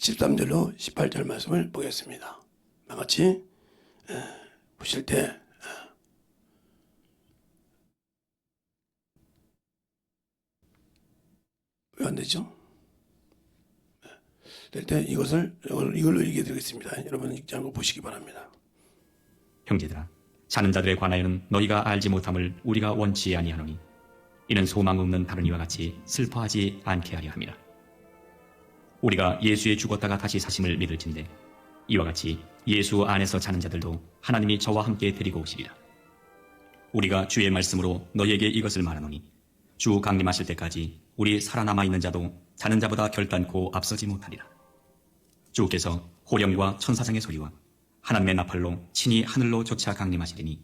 13절로 18절 말씀을 보겠습니다. 같이 보실 때 왜 안 되죠? 될 때 이걸로 얘기해 드리겠습니다. 여러분 읽지 않고 보시기 바랍니다. 형제들아, 자는 자들에 관하여는 너희가 알지 못함을 우리가 원치 아니하노니 이는 소망 없는 다른 이와 같이 슬퍼하지 않게 하려 함이라. 우리가 예수의 죽었다가 다시 사심을 믿을진대 이와 같이 예수 안에서 자는 자들도 하나님이 저와 함께 데리고 오시리라. 우리가 주의 말씀으로 너희에게 이것을 말하노니 주 강림하실 때까지 우리 살아남아 있는 자도 자는 자보다 결단코 앞서지 못하리라. 주께서 호령과 천사장의 소리와 하나님의 나팔로 친히 하늘로 쫓아 강림하시리니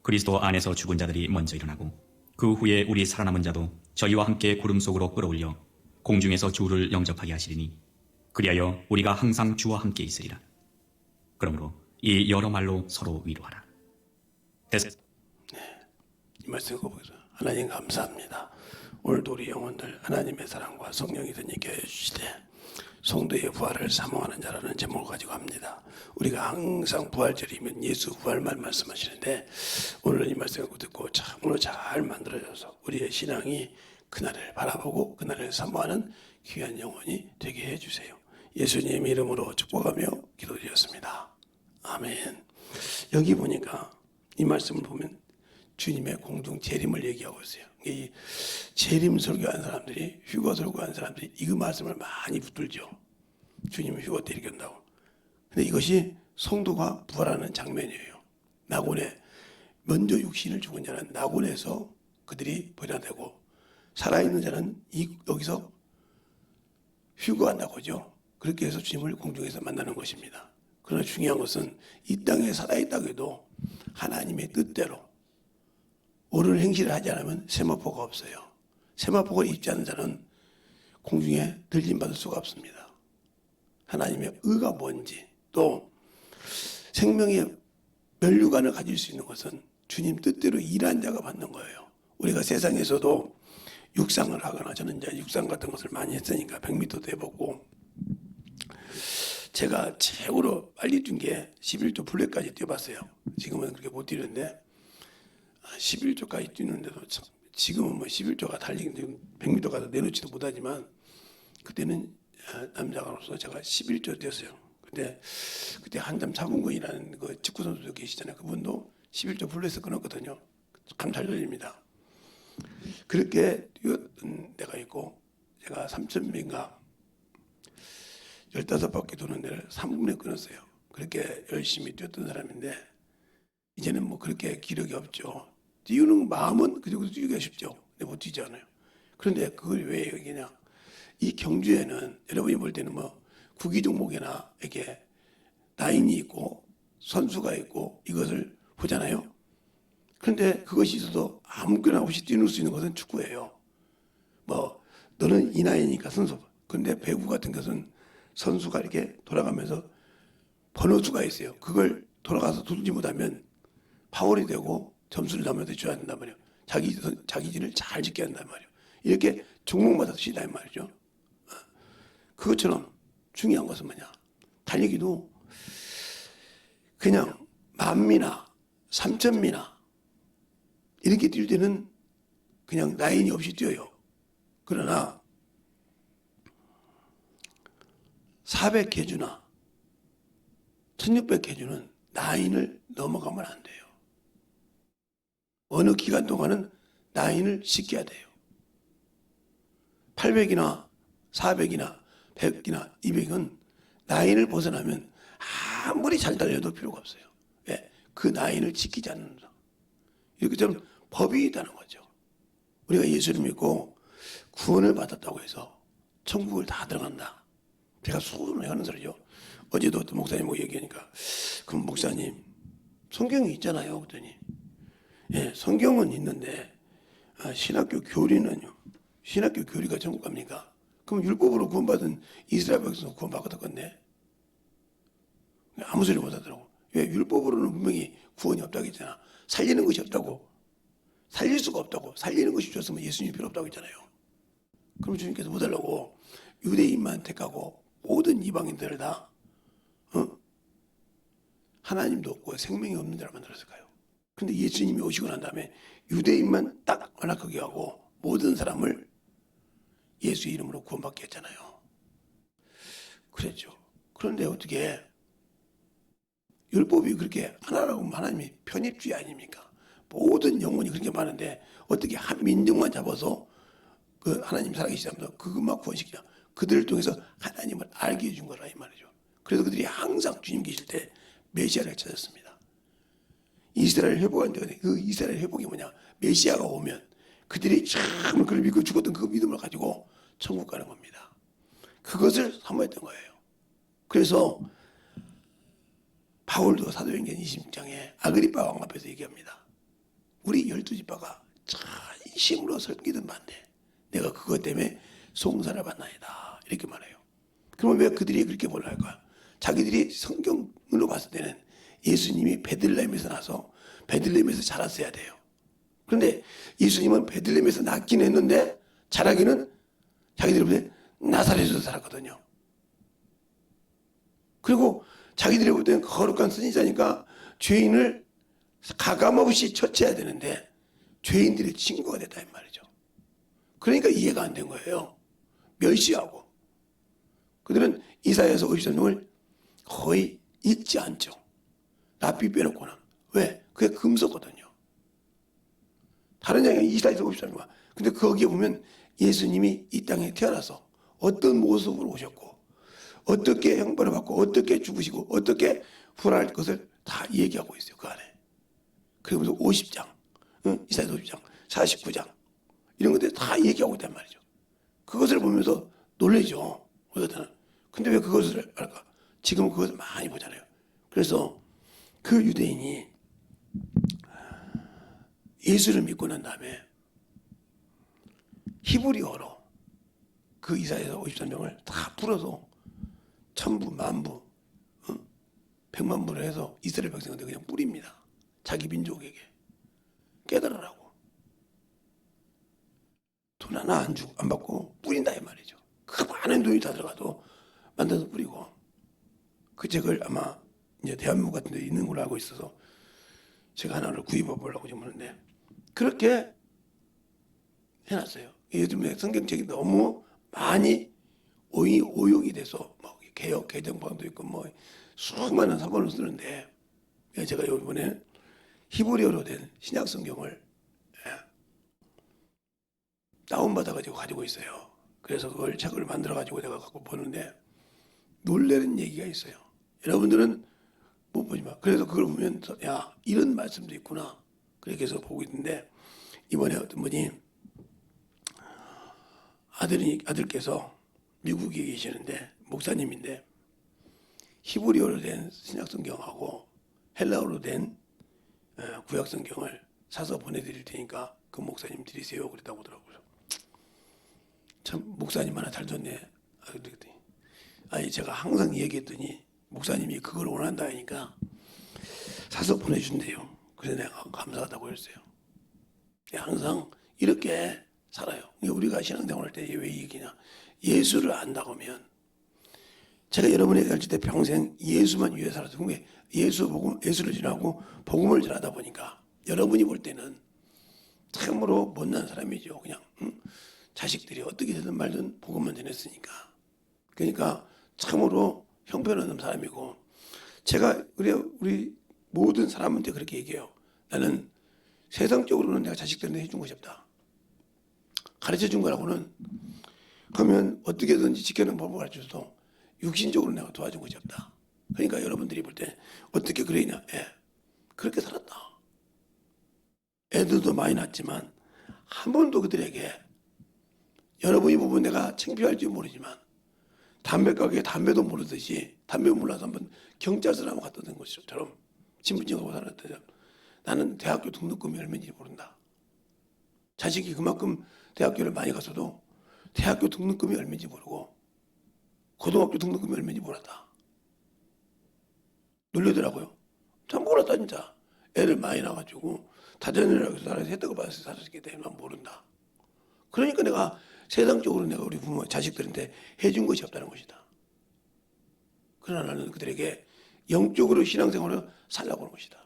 그리스도 안에서 죽은 자들이 먼저 일어나고 그 후에 우리 살아남은 자도 저희와 함께 구름 속으로 끌어올려 공중에서 주를 영접하게 하시리니 그리하여 우리가 항상 주와 함께 있으리라. 그러므로 이 여러 말로 서로 위로하라. 이 말씀 보고서 하나님 감사합니다. 오늘도 우리 영혼들 하나님의 사랑과 성령이 드니게 해주시되 성도의 부활을 사모하는 자라는 제목을 가지고 합니다. 우리가 항상 부활절이면 예수 부활만 말씀하시는데 오늘 이 말씀을 듣고 참으로 잘 만들어져서 우리의 신앙이 그날을 바라보고 그날을 사모하는 귀한 영혼이 되게 해주세요. 예수님 이름으로 축복하며 기도드렸습니다. 아멘. 여기 보니까 이 말씀을 보면 주님의 공중 재림을 얘기하고 있어요. 이 재림 설교한 사람들이, 휴거 설교한 사람들이 이 말씀을 많이 붙들죠. 주님은 휴거 때 이렇게 한다고. 근데 이것이 성도가 부활하는 장면이에요. 낙원에 먼저 육신을 죽은 자는 낙원에서 그들이 부활되고 살아있는 자는 여기서 휴거한다고 하죠. 그렇게 해서 주님을 공중에서 만나는 것입니다. 그러나 중요한 것은 이 땅에 살아있다고 해도 하나님의 뜻대로 옳은 행실을 하지 않으면 세마포가 없어요. 세마포가 입지 않는 자는 공중에 들림받을 수가 없습니다. 하나님의 의가 뭔지 또 생명의 면류관을 가질 수 있는 것은 주님 뜻대로 일한 자가 받는 거예요. 우리가 세상에서도 육상을 하거나 저는 이제 육상 같은 것을 많이 했으니까 100m도 해보고 제가 최고로 빨리 뛴 게 11조 블랙까지 뛰어봤어요. 지금은 그렇게 못 뛰는데 11조까지 뛰는데도 지금은 뭐 11조가 달리기 100m 가서 내놓지도 못하지만 그때는 남자가로서 제가 11조 뛰었어요. 그때 한참 차범근이라는 그 축구 선수도 계시잖아요. 그분도 11조 블랙에서 끊었거든요. 참 잘 돌립니다. 그렇게 뛰었던 데가 있고 제가 3,000미인가 15바퀴 도는 데를 3분에 끊었어요. 그렇게 열심히 뛰었던 사람인데 이제는 뭐 그렇게 기력이 없죠. 뛰는 마음은 그대로 뛰기가 쉽죠. 근데 못 뛰지 않아요. 그런데 그걸 왜 얘기냐? 이 경주에는 여러분이 볼 때는 뭐 구기 종목이나 이렇게 라인이 있고 선수가 있고 이것을 보잖아요. 그런데 그것이 있어도 아무거나 없이 뛰는 수 있는 것은 축구예요. 뭐 너는 이 나이니까 선수. 그런데 배구 같은 것은 선수가 이렇게 돌아가면서 번호수가 있어요. 그걸 돌아가서 돌지 못하면 파울이 되고 점수를 남한테 줘야 된단 말이에요. 자기 진을 잘 지켜야 한단 말이에요. 이렇게 종목마다 시다 이 말이죠. 그것처럼 중요한 것은 뭐냐? 달리기도 그냥 10,000미나 3,000미나 이렇게 뛸 때는 그냥 라인이 없이 뛰어요. 그러나 400개주나 1600개주는 라인을 넘어가면 안 돼요. 어느 기간 동안은 라인을 지켜야 돼요. 800이나 400이나 100이나 200은 라인을 벗어나면 아무리 잘 달려도 필요가 없어요. 왜? 그 라인을 지키지 않는다. 이렇게 좀 법이 있다는 거죠. 우리가 예수를 믿고 구원을 받았다고 해서 천국을 다 들어간다. 제가 수많이 하는 소리죠. 어제도 어떤 목사님 보고 얘기하니까 그럼 목사님 성경이 있잖아요. 그랬더니 예, 성경은 있는데 신학교 교리는요. 신학교 교리가 천국 갑니까? 그럼 율법으로 구원받은 이스라엘 백성 구원받았던 건데 아무 소리 못 하더라고. 왜? 율법으로는 분명히 구원이 없다고 했잖아. 살리는 것이 없다고. 살릴 수가 없다고. 살리는 것이 주었으면 예수님이 필요 없다고 했잖아요. 그럼 주님께서 뭐 달라고 유대인만 택하고 모든 이방인들을 다 하나님도 없고 생명이 없는 자를 만들었을까요? 근데 예수님이 오시고 난 다음에 유대인만 딱 연락하게 하고 모든 사람을 예수 이름으로 구원받게 했잖아요. 그랬죠. 그런데 어떻게 율법이 그렇게 하나라고 하면 하나님이 편입주의 아닙니까? 모든 영혼이 그렇게 많은데 어떻게 한 민족만 잡아서 그 하나님 살아계시다면서 그것만 구원시키냐? 그들을 통해서 하나님을 알게 해준 거라 이 말이죠. 그래서 그들이 항상 주님 계실 때 메시아를 찾았습니다. 이스라엘 회복한데 그 이스라엘 회복이 뭐냐? 메시아가 오면 그들이 참 그를 믿고 죽었던 그 믿음을 가지고 천국 가는 겁니다. 그것을 사모했던 거예요. 그래서 바울도 사도행전 20장에 아그리파 왕 앞에서 얘기합니다. 우리 12지파가 진심으로 섬기던 반대 내가 그것 때문에 송사를 받나이다 이렇게 말해요. 그러면 왜 그들이 그렇게 뭘 할까? 자기들이 성경으로 봤을 때는 예수님이 베들레헴에서 나서 베들레헴에서 자랐어야 돼요. 그런데 예수님은 베들레헴에서 낳긴 했는데 자라기는 자기들이 볼 때 나사렛에서 살았거든요. 그리고 자기들이 볼 때는 거룩한 선지자니까 죄인을 가감없이 처치해야 되는데 죄인들의 친구가 됐다 이 말이죠. 그러니까 이해가 안 된 거예요. 멸시하고. 그들은 이사야서 53장을 거의 읽지 않죠. 랍비 빼놓고는. 왜? 그게 금서거든요. 다른 장에 이사야서 53장. 근데 거기에 보면 예수님이 이 땅에 태어나서 어떤 모습으로 오셨고 어떻게 형벌을 받고 어떻게 죽으시고 어떻게 부활할 것을 다 얘기하고 있어요. 그 안에. 그리고 50장, 이사야서 50장, 49장 이런 것들 다 얘기하고 있단 말이죠. 그것을 보면서 놀라죠. 우리가. 근데 왜 그것을 알까? 지금은 그것을 많이 보잖아요. 그래서 그 유대인이 예수를 믿고 난 다음에 히브리어로 그 이사야서 53장을 다 풀어서 천부, 만부, 백만부를 해서 이스라엘 백성한테 그냥 뿌립니다. 자기 민족에게. 깨달으라고. 돈 하나 안 받고 뿌린다 이 말이죠. 그 많은 돈이 다 들어가도 만들어서 뿌리고. 그 책을 아마 이제 대한민국 같은 데 있는 걸로 알고 있어서 제가 하나를 구입해 보려고 지금 하는데 그렇게 해놨어요. 요즘에 성경책이 너무 많이 오용이 돼서 뭐 개혁 개정판도 있고 뭐 수많은 사본을 쓰는데 제가 이번에 히브리어로 된 신약 성경을 다운받아가지고 가지고 있어요. 그래서 그걸 책을 만들어가지고 내가 갖고 보는데 놀라는 얘기가 있어요. 여러분들은 못 보지만 그래서 그걸 보면서 야 이런 말씀도 있구나 그렇게 해서 보고 있는데 이번에 어떤 분이 아들께서 미국에 계시는데 목사님인데 히브리어로 된 신약성경하고 헬라어로 된 구약성경을 사서 보내드릴 테니까 그 목사님 드리세요 그랬다고 하더라고요. 참 목사님 하나 잘 뒀네. 아니 제가 항상 얘기했더니 목사님이 그걸 원한다 하니까 사서 보내준대요. 그래서 내가 감사하다고 했어요. 항상 이렇게 살아요. 우리가 신앙생활 때 왜 얘기냐? 예수를 안다고 하면 제가 여러분에게 가르칠 때 평생 예수만 위해 살아서 예수를 지나고 복음을 전하다 보니까 여러분이 볼 때는 참으로 못난 사람이죠. 그냥 자식들이 어떻게 되든 말든 복음만 전했으니까. 그러니까 참으로 형편없는 사람이고 제가 우리 모든 사람한테 그렇게 얘기해요. 나는 세상적으로는 내가 자식들한테 해준 것이 없다. 가르쳐준 거라고는 그러면 어떻게든지 지켜내는 법을 가르쳐줘도 육신적으로 내가 도와준 것이 없다. 그러니까 여러분들이 볼 때 어떻게 그러냐? 그렇게 살았다. 애들도 많이 낳았지만 한 번도 그들에게 여러분이 보면 내가 창피할지 모르지만 담배 가게에 담배도 모르듯이 담배 몰라서 한번 경찰서 한번 갔다 온 것처럼 신분증하고 살았다. 나는 대학교 등록금이 얼마인지 모른다. 자식이 그만큼 대학교를 많이 갔어도 대학교 등록금이 얼마인지 모르고 고등학교 등록금이 얼마인지 몰랐다. 놀리더라고요. 참 몰랐다 진짜. 애를 많이 낳아가지고 다자녀라고 해서 나라에서 혜택을 받아서 살았기 때문에 난 모른다. 그러니까 내가 세상적으로 내가 우리 부모 자식들한테 해준 것이 없다는 것이다. 그러나 나는 그들에게 영적으로 신앙생활을 살라고 하는 것이다.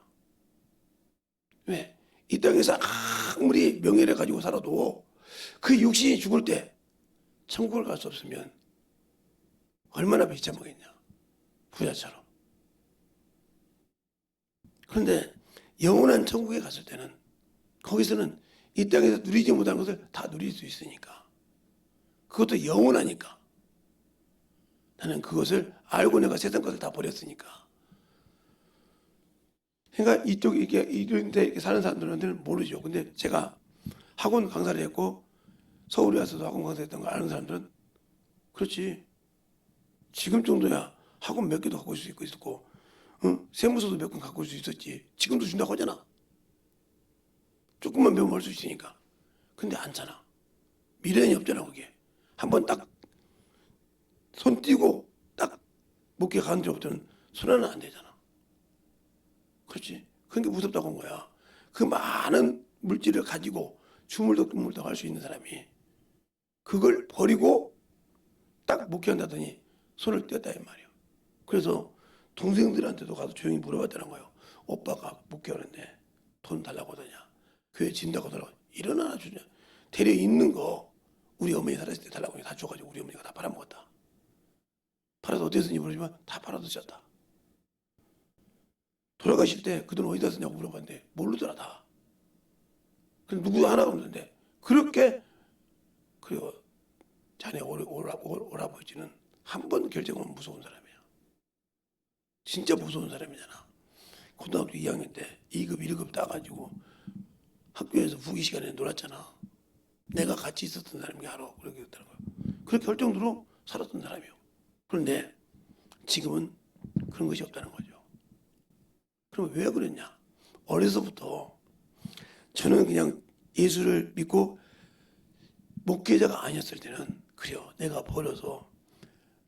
왜? 이 땅에서 아무리 명예를 가지고 살아도 그 육신이 죽을 때 천국을 갈 수 없으면 얼마나 비참하겠냐. 부자처럼. 그런데 영원한 천국에 갔을 때는 거기서는 이 땅에서 누리지 못한 것을 다 누릴 수 있으니까. 그것도 영원하니까. 나는 그것을 알고 내가 세상 것을 다 버렸으니까. 그러니까 이쪽 이런 데 사는 사람들한테는 모르죠. 근데 제가 학원 강사를 했고 서울에 와서도 학원 강사했던 거 아는 사람들은 그렇지. 지금 정도야 학원 몇 개도 갖고 있을 수 있고 세무서도 몇 권 갖고 올 수 있었지. 지금도 준다고 하잖아. 조금만 배우면 할 수 있으니까. 근데 않잖아. 미련이 없잖아 그게. 한번 딱 손 띄고 딱 목에 가는 데부터는 손 하나 안 되잖아. 그렇지. 그런 게 무섭다고 한 거야. 그 많은 물질을 가지고 주물럭주물럭 할 수 있는 사람이 그걸 버리고 딱 목회한다더니 손을 떼었다 이 말이야. 그래서 동생들한테도 가서 조용히 물어봤다는 거예요. 오빠가 목회하는데 돈 달라고 하더냐. 교회 진다고 하더라고. 일어나나 주냐. 데려 있는 거 우리 어머니 살았을 때 달라고 다 줘가지고 우리 어머니가 다 팔아먹었다. 팔아서 어디서 썼는지 모르지만 다 팔아서 썼다. 돌아가실 때 그 돈 어디다 쓰냐고 물어봤는데 모르더라 다. 그럼 누구 하나 없는데 그렇게 그리고 자네 오라버지는 한 번 결정하면 무서운 사람이야. 진짜 무서운 사람이잖아. 고등학교 2학년 때 2급 1급 따가지고 학교에서 후기 시간에 놀았잖아. 내가 같이 있었던 사람이 알아. 그렇게 했더라고요. 그렇게 결정으로 살았던 사람이요. 그런데 지금은 그런 것이 없다는 거죠. 그럼 왜 그랬냐? 어려서부터 저는 그냥 예수를 믿고 목회자가 아니었을 때는 그래요. 내가 벌어서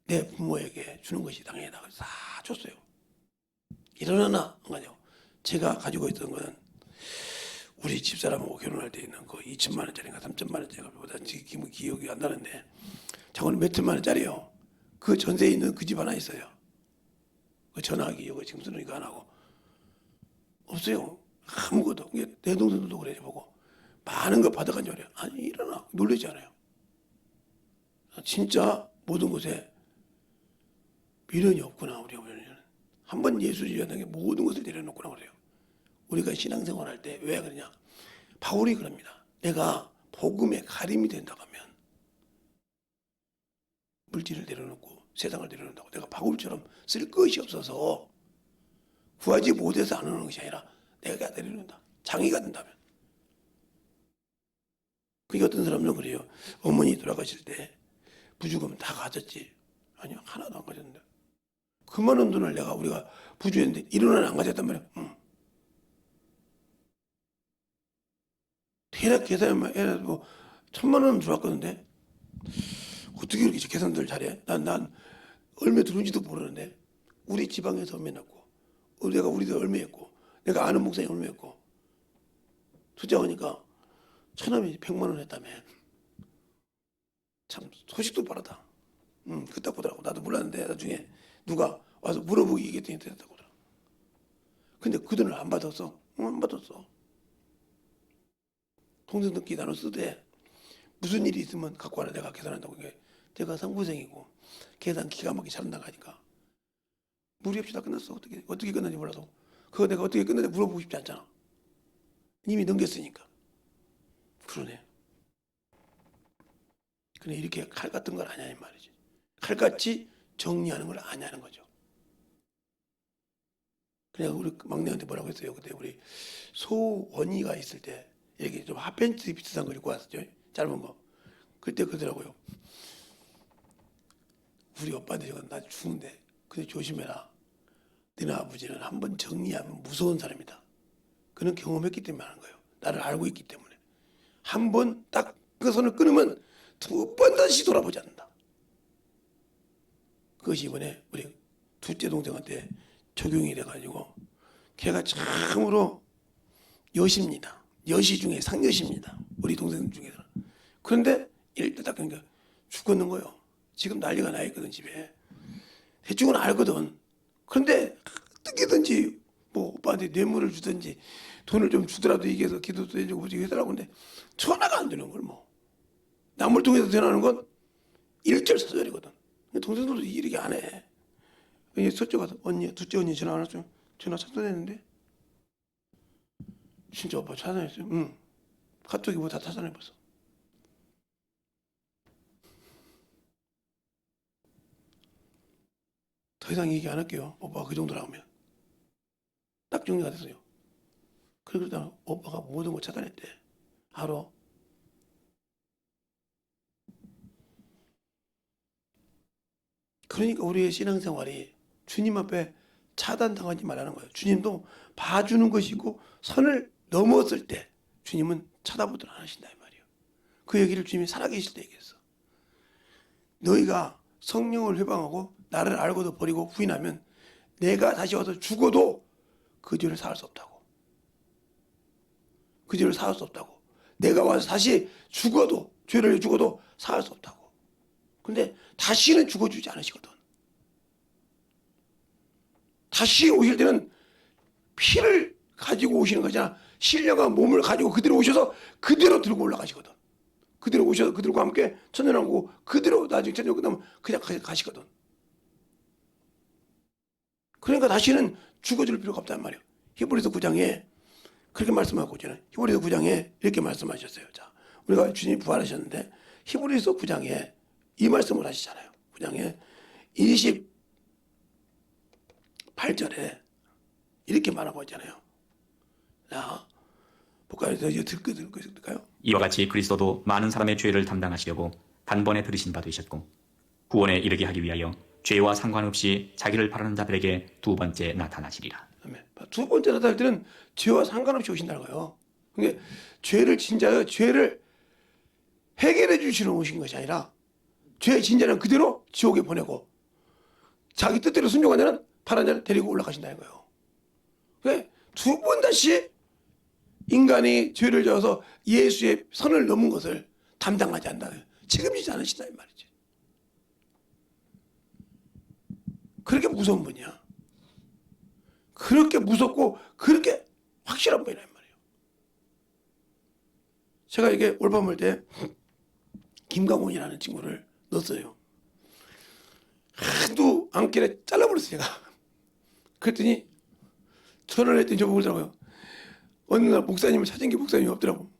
내 부모에게 주는 것이 당연하다. 그래서 다 줬어요. 일어나나 안 가죠. 제가 가지고 있던 건 우리 집사람하고 결혼할 때 있는 그 2천만 원짜리인가 3천만 원짜리보다 지금 기억이 안 나는데 저거는 몇 천만 원짜리요. 그 전세에 있는 그 집 하나 있어요. 그 전화기 이거 지금 쓰는 이거 안 하고 없어요. 아무것도. 내 동생들도 그래 보고 많은 거 받아간 줄 알아요. 아니 일어나 놀라지 않아요. 진짜 모든 것에 미련이 없구나 우리 어머니는. 한번 예수를 위한 게 모든 것을 내려놓구나 그래요. 우리가 신앙생활할 때 왜 그러냐. 바울이 그럽니다. 내가 복음의 가림이 된다고 하면 물질을 내려놓고 세상을 내려놓는다고. 내가 바울처럼 쓸 것이 없어서 구하지 못해서 안 오는 것이 아니라 내가 내려놓는다. 장애가 된다면. 그게 어떤 사람들은 그래요. 어머니 돌아가실 때 부주금 다 가졌지. 아니요. 하나도 안 가졌는데. 그 많은 돈을 우리가 부주했는데 1원은 안 가졌단 말이야. 대략 계산하면 뭐 1,000만 원은 들어왔거든요. 어떻게 이렇게 계산들 잘해? 난 얼마 들어온지도 모르는데 우리 지방에서 얼마 났고 내가 우리도 얼마 했고 내가 아는 목사님 얼마 했고 투자하니까 처남이 100만 원 했다며. 참 소식도 빠르다. 그딱 보더라고. 나도 몰랐는데 나중에 누가 와서 물어보기 얘기했더니 됐다고 그러더라고. 근데 그 돈을 안 받았어. 안 받았어. 동생들끼리 나눠 쓰되 무슨 일이 있으면 갖고 와라 내가 계산한다고. 이게 내가 상부생이고 계산 기가 막히게 잘한다고 하니까 무리 없이 다 끝났어. 어떻게 끝났는지 몰라도 그거 내가 어떻게 끝났는지 물어보고 싶지 않잖아. 이미 넘겼으니까. 그러네. 근데 이렇게 칼 같은 걸 아냐는 말이지. 칼같이 정리하는 걸 아냐는 거죠. 그냥 우리 막내한테 뭐라고 했어요. 그때 우리 소원이가 있을 때 이렇게 좀 핫팬츠 비슷한 걸 입고 왔었죠. 짧은 거. 그때 그러더라고요. 우리 오빠한테 나 죽는데 근데 조심해라. 너네 아버지는 한번 정리하면 무서운 사람이다. 그는 경험했기 때문에 하는 거예요. 나를 알고 있기 때문에. 한 번 딱 그 손을 끊으면 두 번 다시 돌아보지 않는다. 그것이 이번에 우리 둘째 동생한테 적용이 돼가지고 걔가 참으로 여시입니다. 여시 중에 상여시입니다. 우리 동생 중에서는. 그런데 이럴 때 딱 그러니까 죽겠는 거예요. 지금 난리가 나 있거든 집에. 대충은 알거든. 그런데 어떻게든지 뭐 오빠한테 뇌물을 주든지 돈을 좀 주더라도 얘기해서 기도도 해주고 뭐지 해달라고 하는데 전화가 안 되는 걸 뭐. 남을 통해서 전화하는 건 일절사절이거든. 동생들도 이렇게 안 해. 첫째 가서 언니, 둘째 언니 전화 안 왔어요. 전화 차단했는데 진짜 오빠 차단했어요. 응. 카톡이 뭐 다 차단해봤어. 더 이상 얘기 안 할게요. 오빠가 그 정도로 하면. 딱 정리가 됐어요. 그러다 오빠가 모든 걸 차단했대. 알아? 그러니까 우리의 신앙생활이 주님 앞에 차단당하지 말라는 거예요. 주님도 봐주는 것이고 선을 넘었을 때 주님은 쳐다보도록 안 하신다 이 말이에요. 그 얘기를 주님이 살아계실 때 얘기했어. 너희가 성령을 회방하고 나를 알고도 버리고 부인하면 내가 다시 와서 죽어도 그 죄를 사할 수 없다고. 그 죄를 사할 수 없다고. 내가 와서 다시 죽어도 죄를 죽어도 사할 수 없다고. 근데 다시는 죽어주지 않으시거든. 다시 오실 때는 피를 가지고 오시는 거잖아. 신령한 몸을 가지고 그대로 오셔서 그대로 들고 올라가시거든. 그대로 오셔서 그들과 함께 천년왕국 그대로 나중에 천년 끝나면 그냥 가시거든. 그러니까 다시는 죽어줄 필요가 없단 말이에요. 히브리서 9장에 그렇게 말씀하고 있잖아요. 히브리서 9장에 이렇게 말씀하셨어요. 자, 우리가 주님이 부활하셨는데 히브리서 9장에 이 말씀을 하시잖아요. 9장에 28절에 이렇게 말하고 있잖아요. 자, 볼까요? 이제 들까요? 이와 같이 그리스도도 많은 사람의 죄를 담당하시려고 단번에 들으신 바 되셨고 구원에 이르게 하기 위하여 죄와 상관없이 자기를 바라는 자들에게 두 번째 나타나시리라. 두 번째 나타날 때는 죄와 상관없이 오신다는 거예요. 그러니까 죄를 진짜요. 죄를 해결해 주시러 오신 것이 아니라 죄의 진자는 그대로 지옥에 보내고 자기 뜻대로 순종한 자는 파란 자를 데리고 올라가신다는 거예요. 그러니까 두 번 다시 인간이 죄를 지어서 예수의 선을 넘은 것을 담당하지 않는다. 책임지지 않으신다 이 말이지. 그렇게 무서운 분이야. 그렇게 무섭고 그렇게 확실한 분이란 말이에요. 제가 이게 올밤을 때 김강훈이라는 친구를 넣었어요. 하도 안길에 잘라버렸어요 제가. 그랬더니 전화를 했더니 저보고 그러더라고요. 어느 날 목사님을 찾은 게 목사님이 없더라고.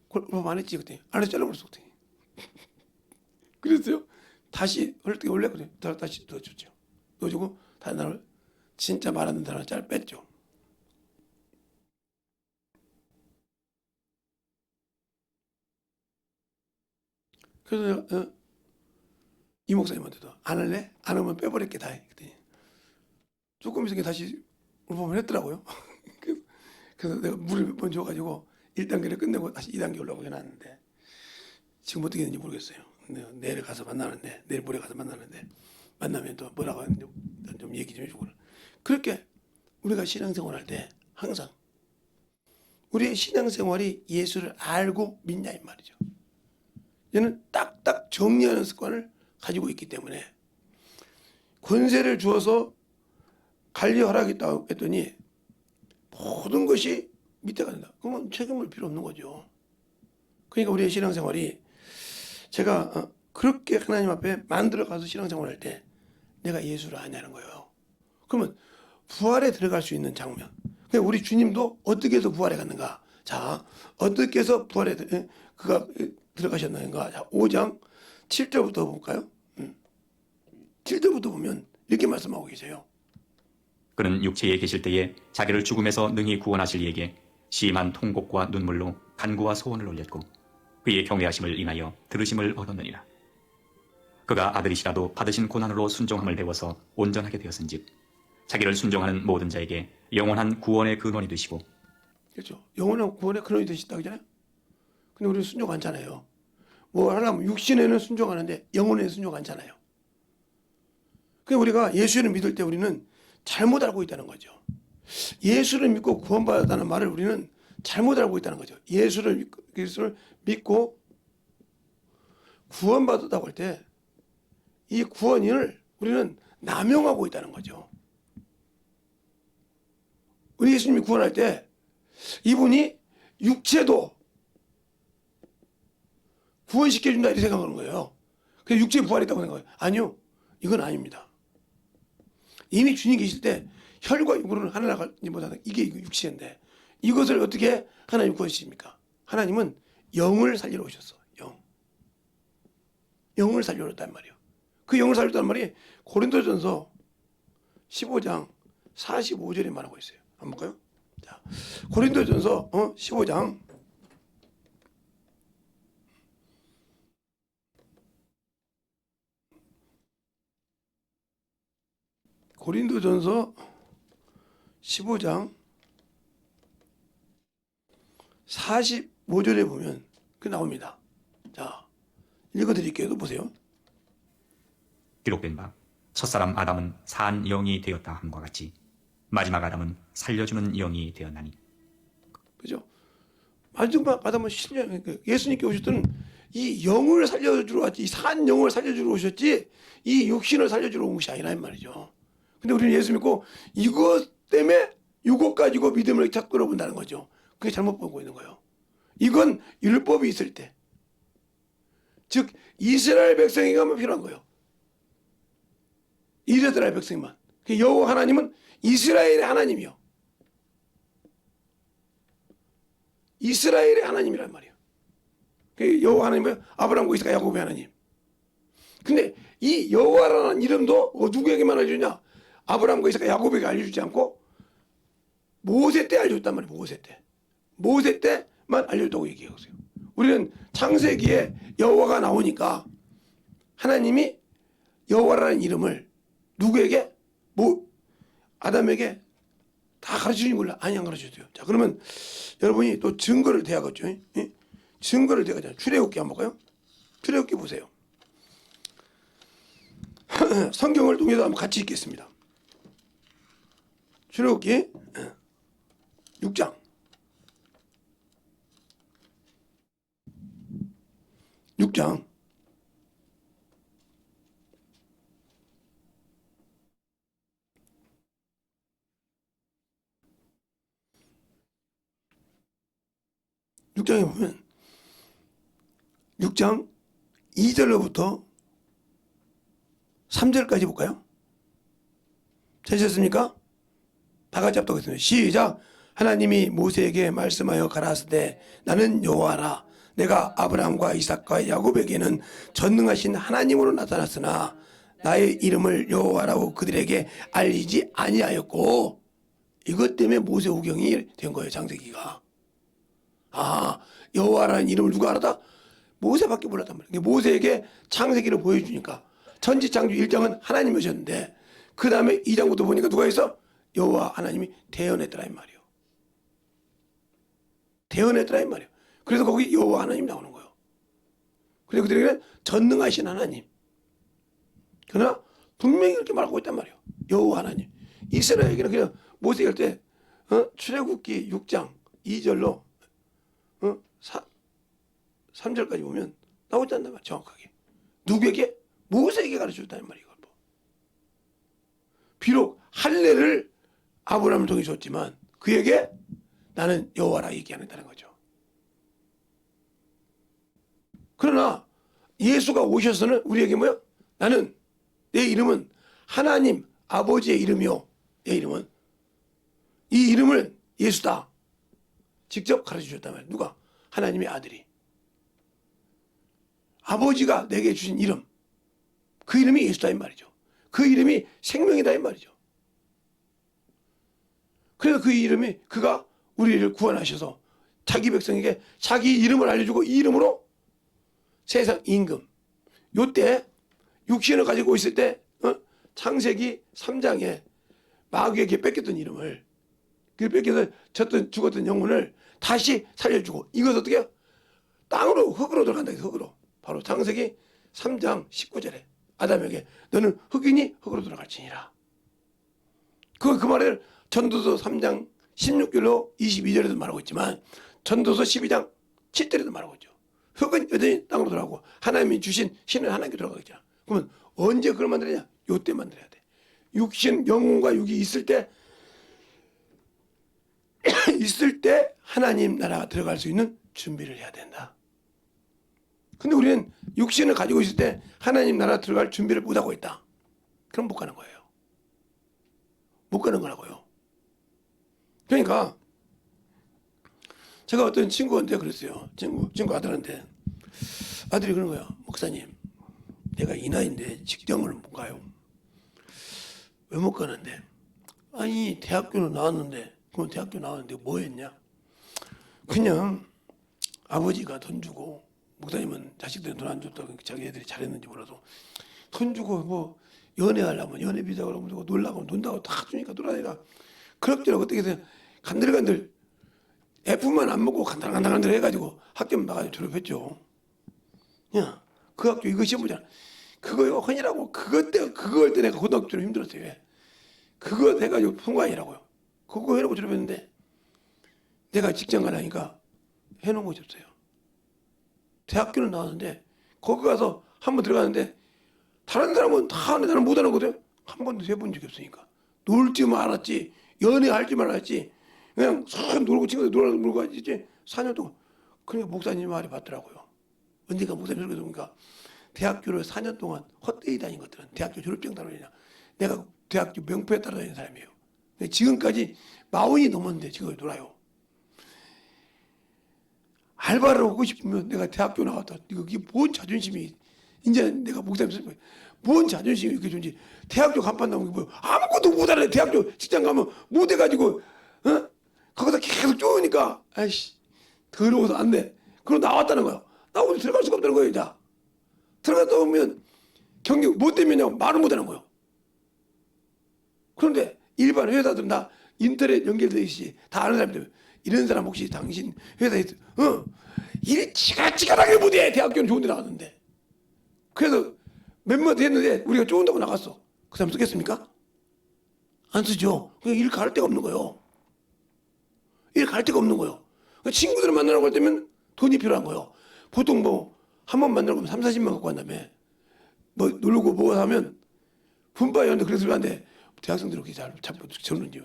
올밤 안 했지 그때. 안에서 잘라버렸어 그때. 그랬어요. 다시 헐떡이 올렸거든요. 다시 넣어줬죠. 넣어주고 다른 날을 진짜 말하는 단어를 잘 뺐죠. 그래서 이 목사님한테도 안 할래? 안 하면 빼버릴게 다 그랬더니 조금 있으니까 다시 울범을 했더라고요. 그래서 내가 물을 몇 번 줘가지고 1단계를 끝내고 다시 2단계 올라오고 해놨는데 지금 어떻게 되는지 모르겠어요. 내일 가서 만나는데 내일 모레 가서 만나는데 만나면 또 뭐라고 하는지 좀 얘기 좀 해주고 그렇게 우리가 신앙생활 할 때 항상 우리의 신앙생활이 예수를 알고 믿냐 이 말이죠. 얘는 딱딱 정리하는 습관을 가지고 있기 때문에 권세를 주어서 관리하라겠다고 했더니 모든 것이 밑에가 된다. 그러면 책임을 필요 없는 거죠. 그러니까 우리의 신앙생활이 제가 그렇게 하나님 앞에 만들어가서 신앙생활 할 때 내가 예수를 아냐는 거예요. 그러면 부활에 들어갈 수 있는 장면. 그러니까 우리 주님도 어떻게 해서 부활에 갔는가. 자, 어떻게 해서 부활에 그가 들어가셨는가. 자, 5장 7절부터 볼까요? 7절부터 보면 이렇게 말씀하고 계세요. 그는 육체에 계실 때에 자기를 죽음에서 능히 구원하실 이에게 심한 통곡과 눈물로 간구와 소원을 올렸고 그의 경외하심을 인하여 들으심을 얻었느니라. 그가 아들이시라도 받으신 고난으로 순종함을 배워서 온전하게 되었은즉 자기를 순종하는 모든 자에게 영원한 구원의 근원이 되시고. 그렇죠. 영원한 구원의 근원이 되셨다 그러잖아요. 근데 우리는 순종 않잖아요. 뭐 하려면 육신에는 순종하는데 영혼에는 순종 않잖아요. 그러니까 우리가 예수를 믿을 때 우리는 잘못 알고 있다는 거죠. 예수를 믿고 구원받았다는 말을 우리는 잘못 알고 있다는 거죠. 예수를 믿고 구원받았다고 할 때 이 구원을 우리는 남용하고 있다는 거죠. 우리 예수님이 구원할 때 이분이 육체도 구원시켜준다 이렇게 생각하는 거예요. 그래서 육체에 부활했다고 생각해요. 아니요. 이건 아닙니다. 이미 주님 계실 때 혈과 육으로는 하나 나가지 못하는 이게 육체인데 이것을 어떻게 하나님 구원시킵니까? 하나님은 영을 살리러 오셨어. 영을 살리러 왔단 말이에요. 그 영을 살렸단 말이 고린도전서 15장 45절에 말하고 있어요. 한번 볼까요? 자, 고린도전서 15장 고린도전서 15장 45절에 보면 그 나옵니다. 자, 읽어드릴게요. 보세요. 기록된 바 첫사람 아담은 산 영이 되었다 함과 같이 마지막 아담은 살려주는 영이 되었나니. 그죠? 마지막 아담은 신령, 예수님께 오셨던 이 영을 살려주러 왔지, 이 산 영을 살려주러 오셨지, 이 육신을 살려주러 온 것이 아니란 말이죠. 근데 우리는 예수 믿고 이것 때문에 이것 가지고 믿음을 자꾸 끌어본다는 거죠. 그게 잘못 보고 있는 거예요. 이건 율법이 있을 때, 즉 이스라엘 백성에게만 필요한 거예요. 이스라엘 백성만. 여호와 하나님은 이스라엘의 하나님이요. 이스라엘의 하나님이란 말이에요. 여호와 하나님은 아브라함과 이삭과 야곱의 하나님. 근데 이 여호와라는 이름도 누구에게만 알려주냐? 아브라함과 이삭과 야곱에게 알려주지 않고 모세 때 알려줬단 말이에요. 모세 때만 알려줬다고 얘기해보세요. 우리는 창세기에 여호와가 나오니까 하나님이 여호와라는 이름을 누구에게? 아담에게 다 가르쳐주는 걸로 아니 안 가르쳐줘요. 자, 그러면 여러분이 또 증거를 대하겠죠. 예? 증거를 대하자. 출애굽기 한번 볼까요? 출애굽기 보세요. 성경을 통해서 한번 같이 읽겠습니다. 출애굽기 6장 6장 6장에 보면 6장 2절로부터 3절까지 볼까요? 되셨습니까? 다 같이 합독하겠습니다. 시작. 하나님이 모세에게 말씀하여 가라사대 나는 여호와라. 내가 아브라함과 이삭과 야곱에게는 전능하신 하나님으로 나타났으나 나의 이름을 여호와라고 그들에게 알리지 아니하였고, 이것 때문에 모세 오경이 된 거예요. 창세기가. 아, 여호와라는 이름을 누가 알았다? 모세밖에 몰랐단 말이에요. 모세에게 창세기를 보여주니까 천지창조 1장은 하나님이 오셨는데 그 다음에 2장부터 보니까 누가 있어? 여호와 하나님이 대언했더라 이 말이에요. 대언했더라 이 말이에요. 그래서 거기 여호와 하나님 나오는 거예요. 그래서 그들에게는 전능하신 하나님. 그러나 분명히 이렇게 말하고 있단 말이에요. 여호와 하나님. 이스라엘에게는 그냥 모세가 할 때 출애굽기 6장 2절로 3절까지 보면 나오지 않단 말이에요. 정확하게. 누구에게? 모세에게 가르쳐줬다는 말이에요. 비록 할례를 아브라함을 통해 줬지만 그에게 나는 여호와라 얘기 안 했다는 거죠. 그러나 예수가 오셔서는 우리에게 뭐요? 나는 내 이름은 하나님 아버지의 이름이요. 내 이름은 이 이름을 예수다. 직접 가르쳐 주셨단 말이에요. 누가? 하나님의 아들이. 아버지가 내게 주신 이름. 그 이름이 예수다 이 말이죠. 그 이름이 생명이다 이 말이죠. 그래서 그 이름이 그가 우리를 구원하셔서 자기 백성에게 자기 이름을 알려주고 이 이름으로 세상 임금. 요때 육신을 가지고 있을 때 창세기 3장에 마귀에게 뺏겼던 이름을 그 뺏겨서 죽었던 영혼을 다시 살려주고 이것 어떻게 해요? 땅으로 흙으로 들어간다. 흙으로. 바로 창세기 3장 19절에 아담에게 너는 흙이니 흙으로 들어갈지니라. 그 말을 전도서 3장 16절로 22절에도 말하고 있지만 전도서 12장 7절에도 말하고 있죠. 흙은 여전히 땅으로 들어가고 하나님이 주신 신은 하나님께 들어가겠죠. 그러면 언제 그걸 만들어야? 요때 만들어야 돼. 육신, 영혼과 육이 있을 때 있을 때 하나님 나라가 들어갈 수 있는 준비를 해야 된다. 근데 우리는 육신을 가지고 있을 때 하나님 나라 들어갈 준비를 못하고 있다. 그럼 못 가는 거예요. 못 가는 거라고요. 그러니까 제가 어떤 친구한테 그랬어요. 친구 아들한테. 아들이 그런 거야. 목사님, 내가 이 나이인데 직장을 못 가요. 왜 못 가는데? 아니, 대학교는 나왔는데, 그럼 대학교 나왔는데 뭐 했냐? 그냥 아버지가 돈 주고, 목사님은 자식들이 돈 안 줬다고 자기 애들이 잘했는지 몰라도 돈 주고 뭐 연애하려면 연애 비자 그러면 놀라고 하면 논다고 다 주니까 놀아니까 그럭저럭 어떻게 해서 간들간들 F만 안 먹고 간들간들 해가지고 학교 나가서 졸업했죠. 야, 그 학교 이거 시험 보잖아. 그거 헌이라고 그거 할 때 내가 고등학교 졸업 힘들었어요. 왜? 그거 해가지고 통과이라고요. 그거 해놓고 졸업했는데 내가 직장 가라니까 해놓은 곳이 없어요. 대학교는 나왔는데 거기 가서 한번 들어가는데 다른 사람은 다 하는데 나는 못 하는 거거든. 한 번도 해본 적이 없으니까. 놀 줄만 알았지, 연애할 줄만 알았지, 그냥 쏙 놀고 친구들 놀고 하지 4년 동안. 그러니까 목사님 말이 맞더라고요. 언젠가 목사님 소리가 들으니까 대학교를 4년 동안 헛되이 다닌 것들은 대학교 졸업증 따라다니냐. 내가 대학교 명패에 따라다니는 사람이에요. 지금까지 40이 넘었는데 지금 놀아요. 알바를 하고 싶으면 내가 대학교 나왔다. 이게 뭔 자존심이, 이제 내가 목사님 소리 뭔 자존심이 이렇게 좋은지. 대학교 간판 나온 게 뭐야. 아무것도 못하네. 대학교 직장 가면 못해가지고 거기다 계속 쪼으니까 아이씨 더러워서 안 돼. 그럼 나왔다는 거야. 나오면 들어갈 수가 없다는 거예요. 이제 들어갔다 오면 경력 뭐 때문이냐고 말을 못하는 거예요. 그런데 일반 회사들은 다 인터넷 연결되어 있지. 다 아는 사람들. 이런 사람 혹시 당신 회사에 일 지가지가하게 못해. 대학교는 좋은 데 나왔는데. 그래서 몇몇 했는데 우리가 좋은다고 나갔어. 그 사람 쓰겠습니까? 안 쓰죠. 그냥 일 갈 데가 없는 거예요. 일 갈 데가 없는 거예요. 친구들을 만나라고 할 때면 돈이 필요한 거예요. 보통 뭐 한 번 만나고 3, 40만 갖고 간다며. 뭐 놀고 뭐 하면 분바이었는데 그래서 안 돼. 대학생들 그렇게 잘 저러는지.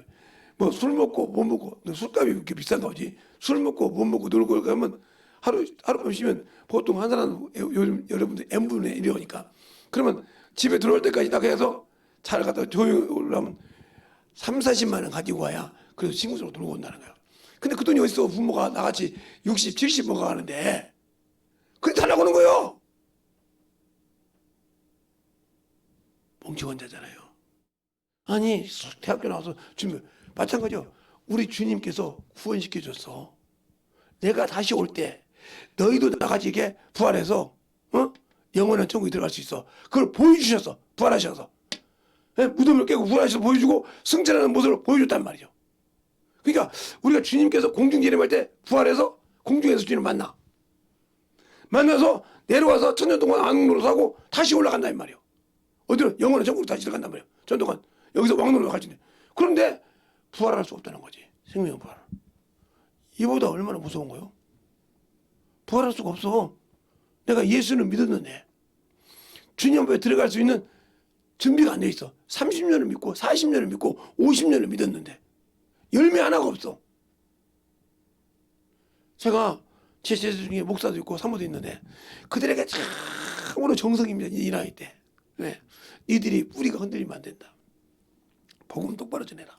뭐 술 먹고 못 먹고 술값이 그렇게 비싼가 보지. 술 먹고 못 먹고 놀고 가면 하룻밤 쉬면 보통 한 사람 요즘 여러분들 n분의 1이 오니까 그러면 집에 들어올 때까지 딱 해서 차를 갖다 조용히 올라오면 3, 40만 원 가지고 와야 그래서 친구들하고 놀고 온다는 거야. 근데 그 돈이 어디서 부모가 나같이 60, 70 먹어가는데 그게 달라고 하는 거예요. 멍청한자잖아요. 아니 대학교 나와서 준비 마찬가지요. 우리 주님께서 구원시켜줬어. 내가 다시 올 때 너희도 나같이 이게 부활해서 영원한 천국에 들어갈 수 있어. 그걸 보여주셨어. 부활하셔서. 무덤을 깨고 부활하셔서 보여주고 승천하는 모습을 보여줬단 말이죠. 그러니까 우리가 주님께서 공중 재림할 때 부활해서 공중에서 주님 만나서 내려와서 천년 동안 왕노릇 하고 다시 올라간단 말이에요. 어디로? 영원한 천국으로 다시 들어간단 말이에요. 천년 동안 여기서 왕노릇 갈 텐데. 그런데 부활할 수 없다는 거지. 생명의 부활. 이보다 얼마나 무서운 거요? 부활할 수가 없어. 내가 예수는 믿었는데 주님 앞에 들어갈 수 있는 준비가 안 돼 있어. 30년을 믿고 40년을 믿고 50년을 믿었는데 열매 하나가 없어. 제가 제 제자 중에 목사도 있고 사모도 있는데 그들에게 참으로 정석입니다. 이 나이 때. 왜? 니들이 뿌리가 흔들리면 안 된다. 복음 똑바로 전해라.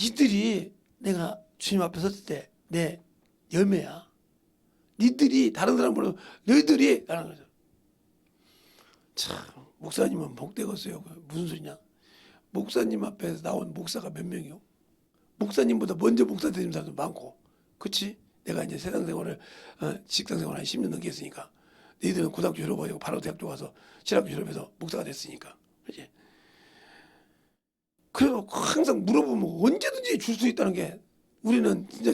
니들이 내가 주님 앞에 섰을 때 내 열매야. 니들이 다른 사람보다 너희들이 라는 거죠. 참 목사님은 복되겠어요. 무슨 소리냐. 목사님 앞에서 나온 목사가 몇 명이요? 목사님보다 먼저 목사 되는 사람도 많고. 그치? 내가 이제 세상 생활을 직장 생활 한 10년 넘게 했으니까 너희들은 고등학교 졸업하고 바로 대학교 가서 신학교 졸업해서 목사가 됐으니까. 그치? 그래서 항상 물어보면 언제든지 줄 수 있다는 게 우리는 진짜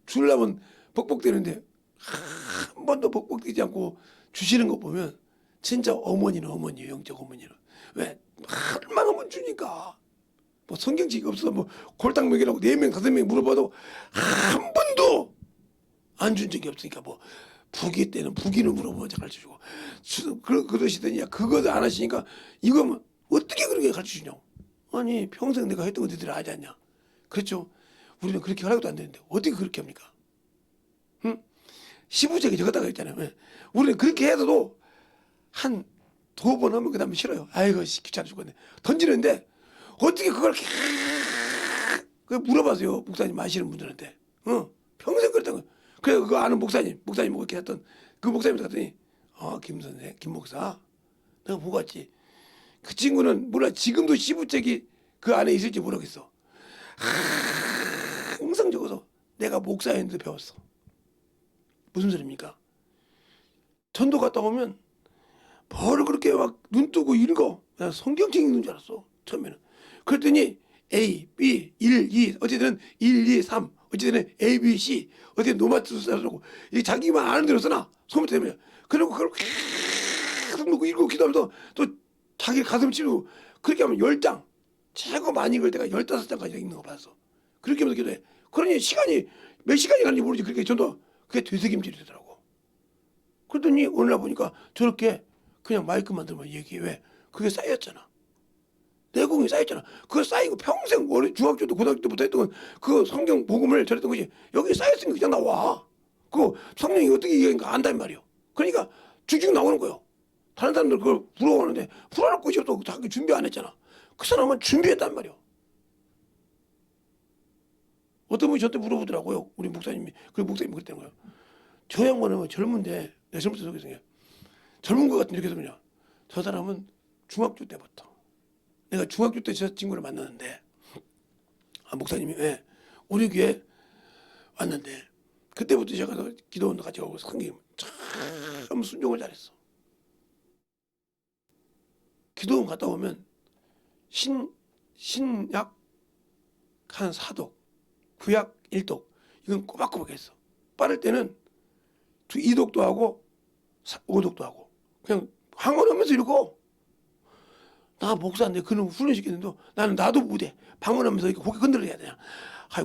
주려면 벅벅대는데 한 번도 벅벅대지 않고 주시는 거 보면 진짜 어머니는 어머니예요. 영적 어머니는. 왜? 할만 하면 주니까. 뭐 성경책이 없어서 뭐 골당 먹이라고 4명, 5명 물어봐도 한 번도 안 준 적이 없으니까 뭐 부기 때는 부기를 물어보면 가르쳐주고 그러시더니 야 그것도 안 하시니까 이거면 어떻게 그렇게 가르쳐주냐고. 아니 평생 내가 했던 거 너희들이 하지 않냐. 그렇죠. 우리는 그렇게 하려고도 안 되는데 어떻게 그렇게 합니까? 응? 시부적이 적었다고 했잖아요. 왜? 우리는 그렇게 해도 한 2번 하면 그 다음에 싫어요. 아이고 귀찮아 죽겠네. 던지는데 어떻게 그걸 그 물어봐서요. 목사님 아시는 분들한테. 평생 그랬던 거. 그래 그거 아는 목사님하고 이렇게 했던 그 목사님한테 갔더니 김 선생, 김 목사 내가 보고 왔지. 그 친구는 몰라 지금도 시부책이 그 안에 있을지 모르겠어. 항상 적어서 내가 목사였는데 배웠어. 무슨 소리입니까? 전도 갔다 오면 뭘 그렇게 막 눈 뜨고 읽어. 나 성경책 읽는 줄 알았어 처음에는. 그랬더니 A, B, 1, 2 어쨌든 1, 2, 3 어쨌든 A, B, C 어쨌든 노마트스라고 이 자기만 아는 대로 써놔 소문 때문에. 그리고 그걸 계속 놓고 읽고 기도하면서 또 자기 가슴 치고 그렇게 하면 10장 최고 많이 읽을 때가 15장까지 읽는 거 봤어. 그렇게 하면서 기도해. 그러니 시간이 몇 시간이 가는지 모르지. 그렇게 전도 그게 되새김질이 되더라고. 그러더니 오늘날 보니까 저렇게 그냥 마이크만 들면 얘기해. 왜? 그게 쌓였잖아. 내공이 쌓였잖아. 그거 쌓이고 평생 원래 중학교 때 고등학교 때부터 했던 그 성경 복음을 전했던 것이 여기 쌓였으니까 그냥 나와. 그거 성령이 어떻게 얘기하니까 안단 말이요. 그러니까 쭉쭉 나오는 거요. 다른 사람들 그걸 부러워하는데 부러워할 것이 없어. 자기 준비 안 했잖아. 그 사람은 준비했단 말이요. 어떤 분이 저한테 물어보더라고요. 우리 목사님이. 그 목사님이 그랬다는 거예요. 저 양반은 젊은데 내 젊을 때 속에서 젊은 것 같은 이렇게 되면요. 저 사람은 중학교 때부터 내가 중학교 때 저 친구를 만났는데 목사님이 왜 우리 교회 왔는데 그때부터 제가 기도원도 같이 가고 성경 참 순종을 잘했어. 기도원 갔다 오면 신약 한 4독 구약 1독 이건 꼬박꼬박 했어. 빠를 때는 2독도 하고 5독도 하고 그냥 방언하면서 이러고. 나 목사인데 그놈 훈련시켰는데 나는 나도 못해. 방언하면서 이렇게 고개 건드려야 되냐.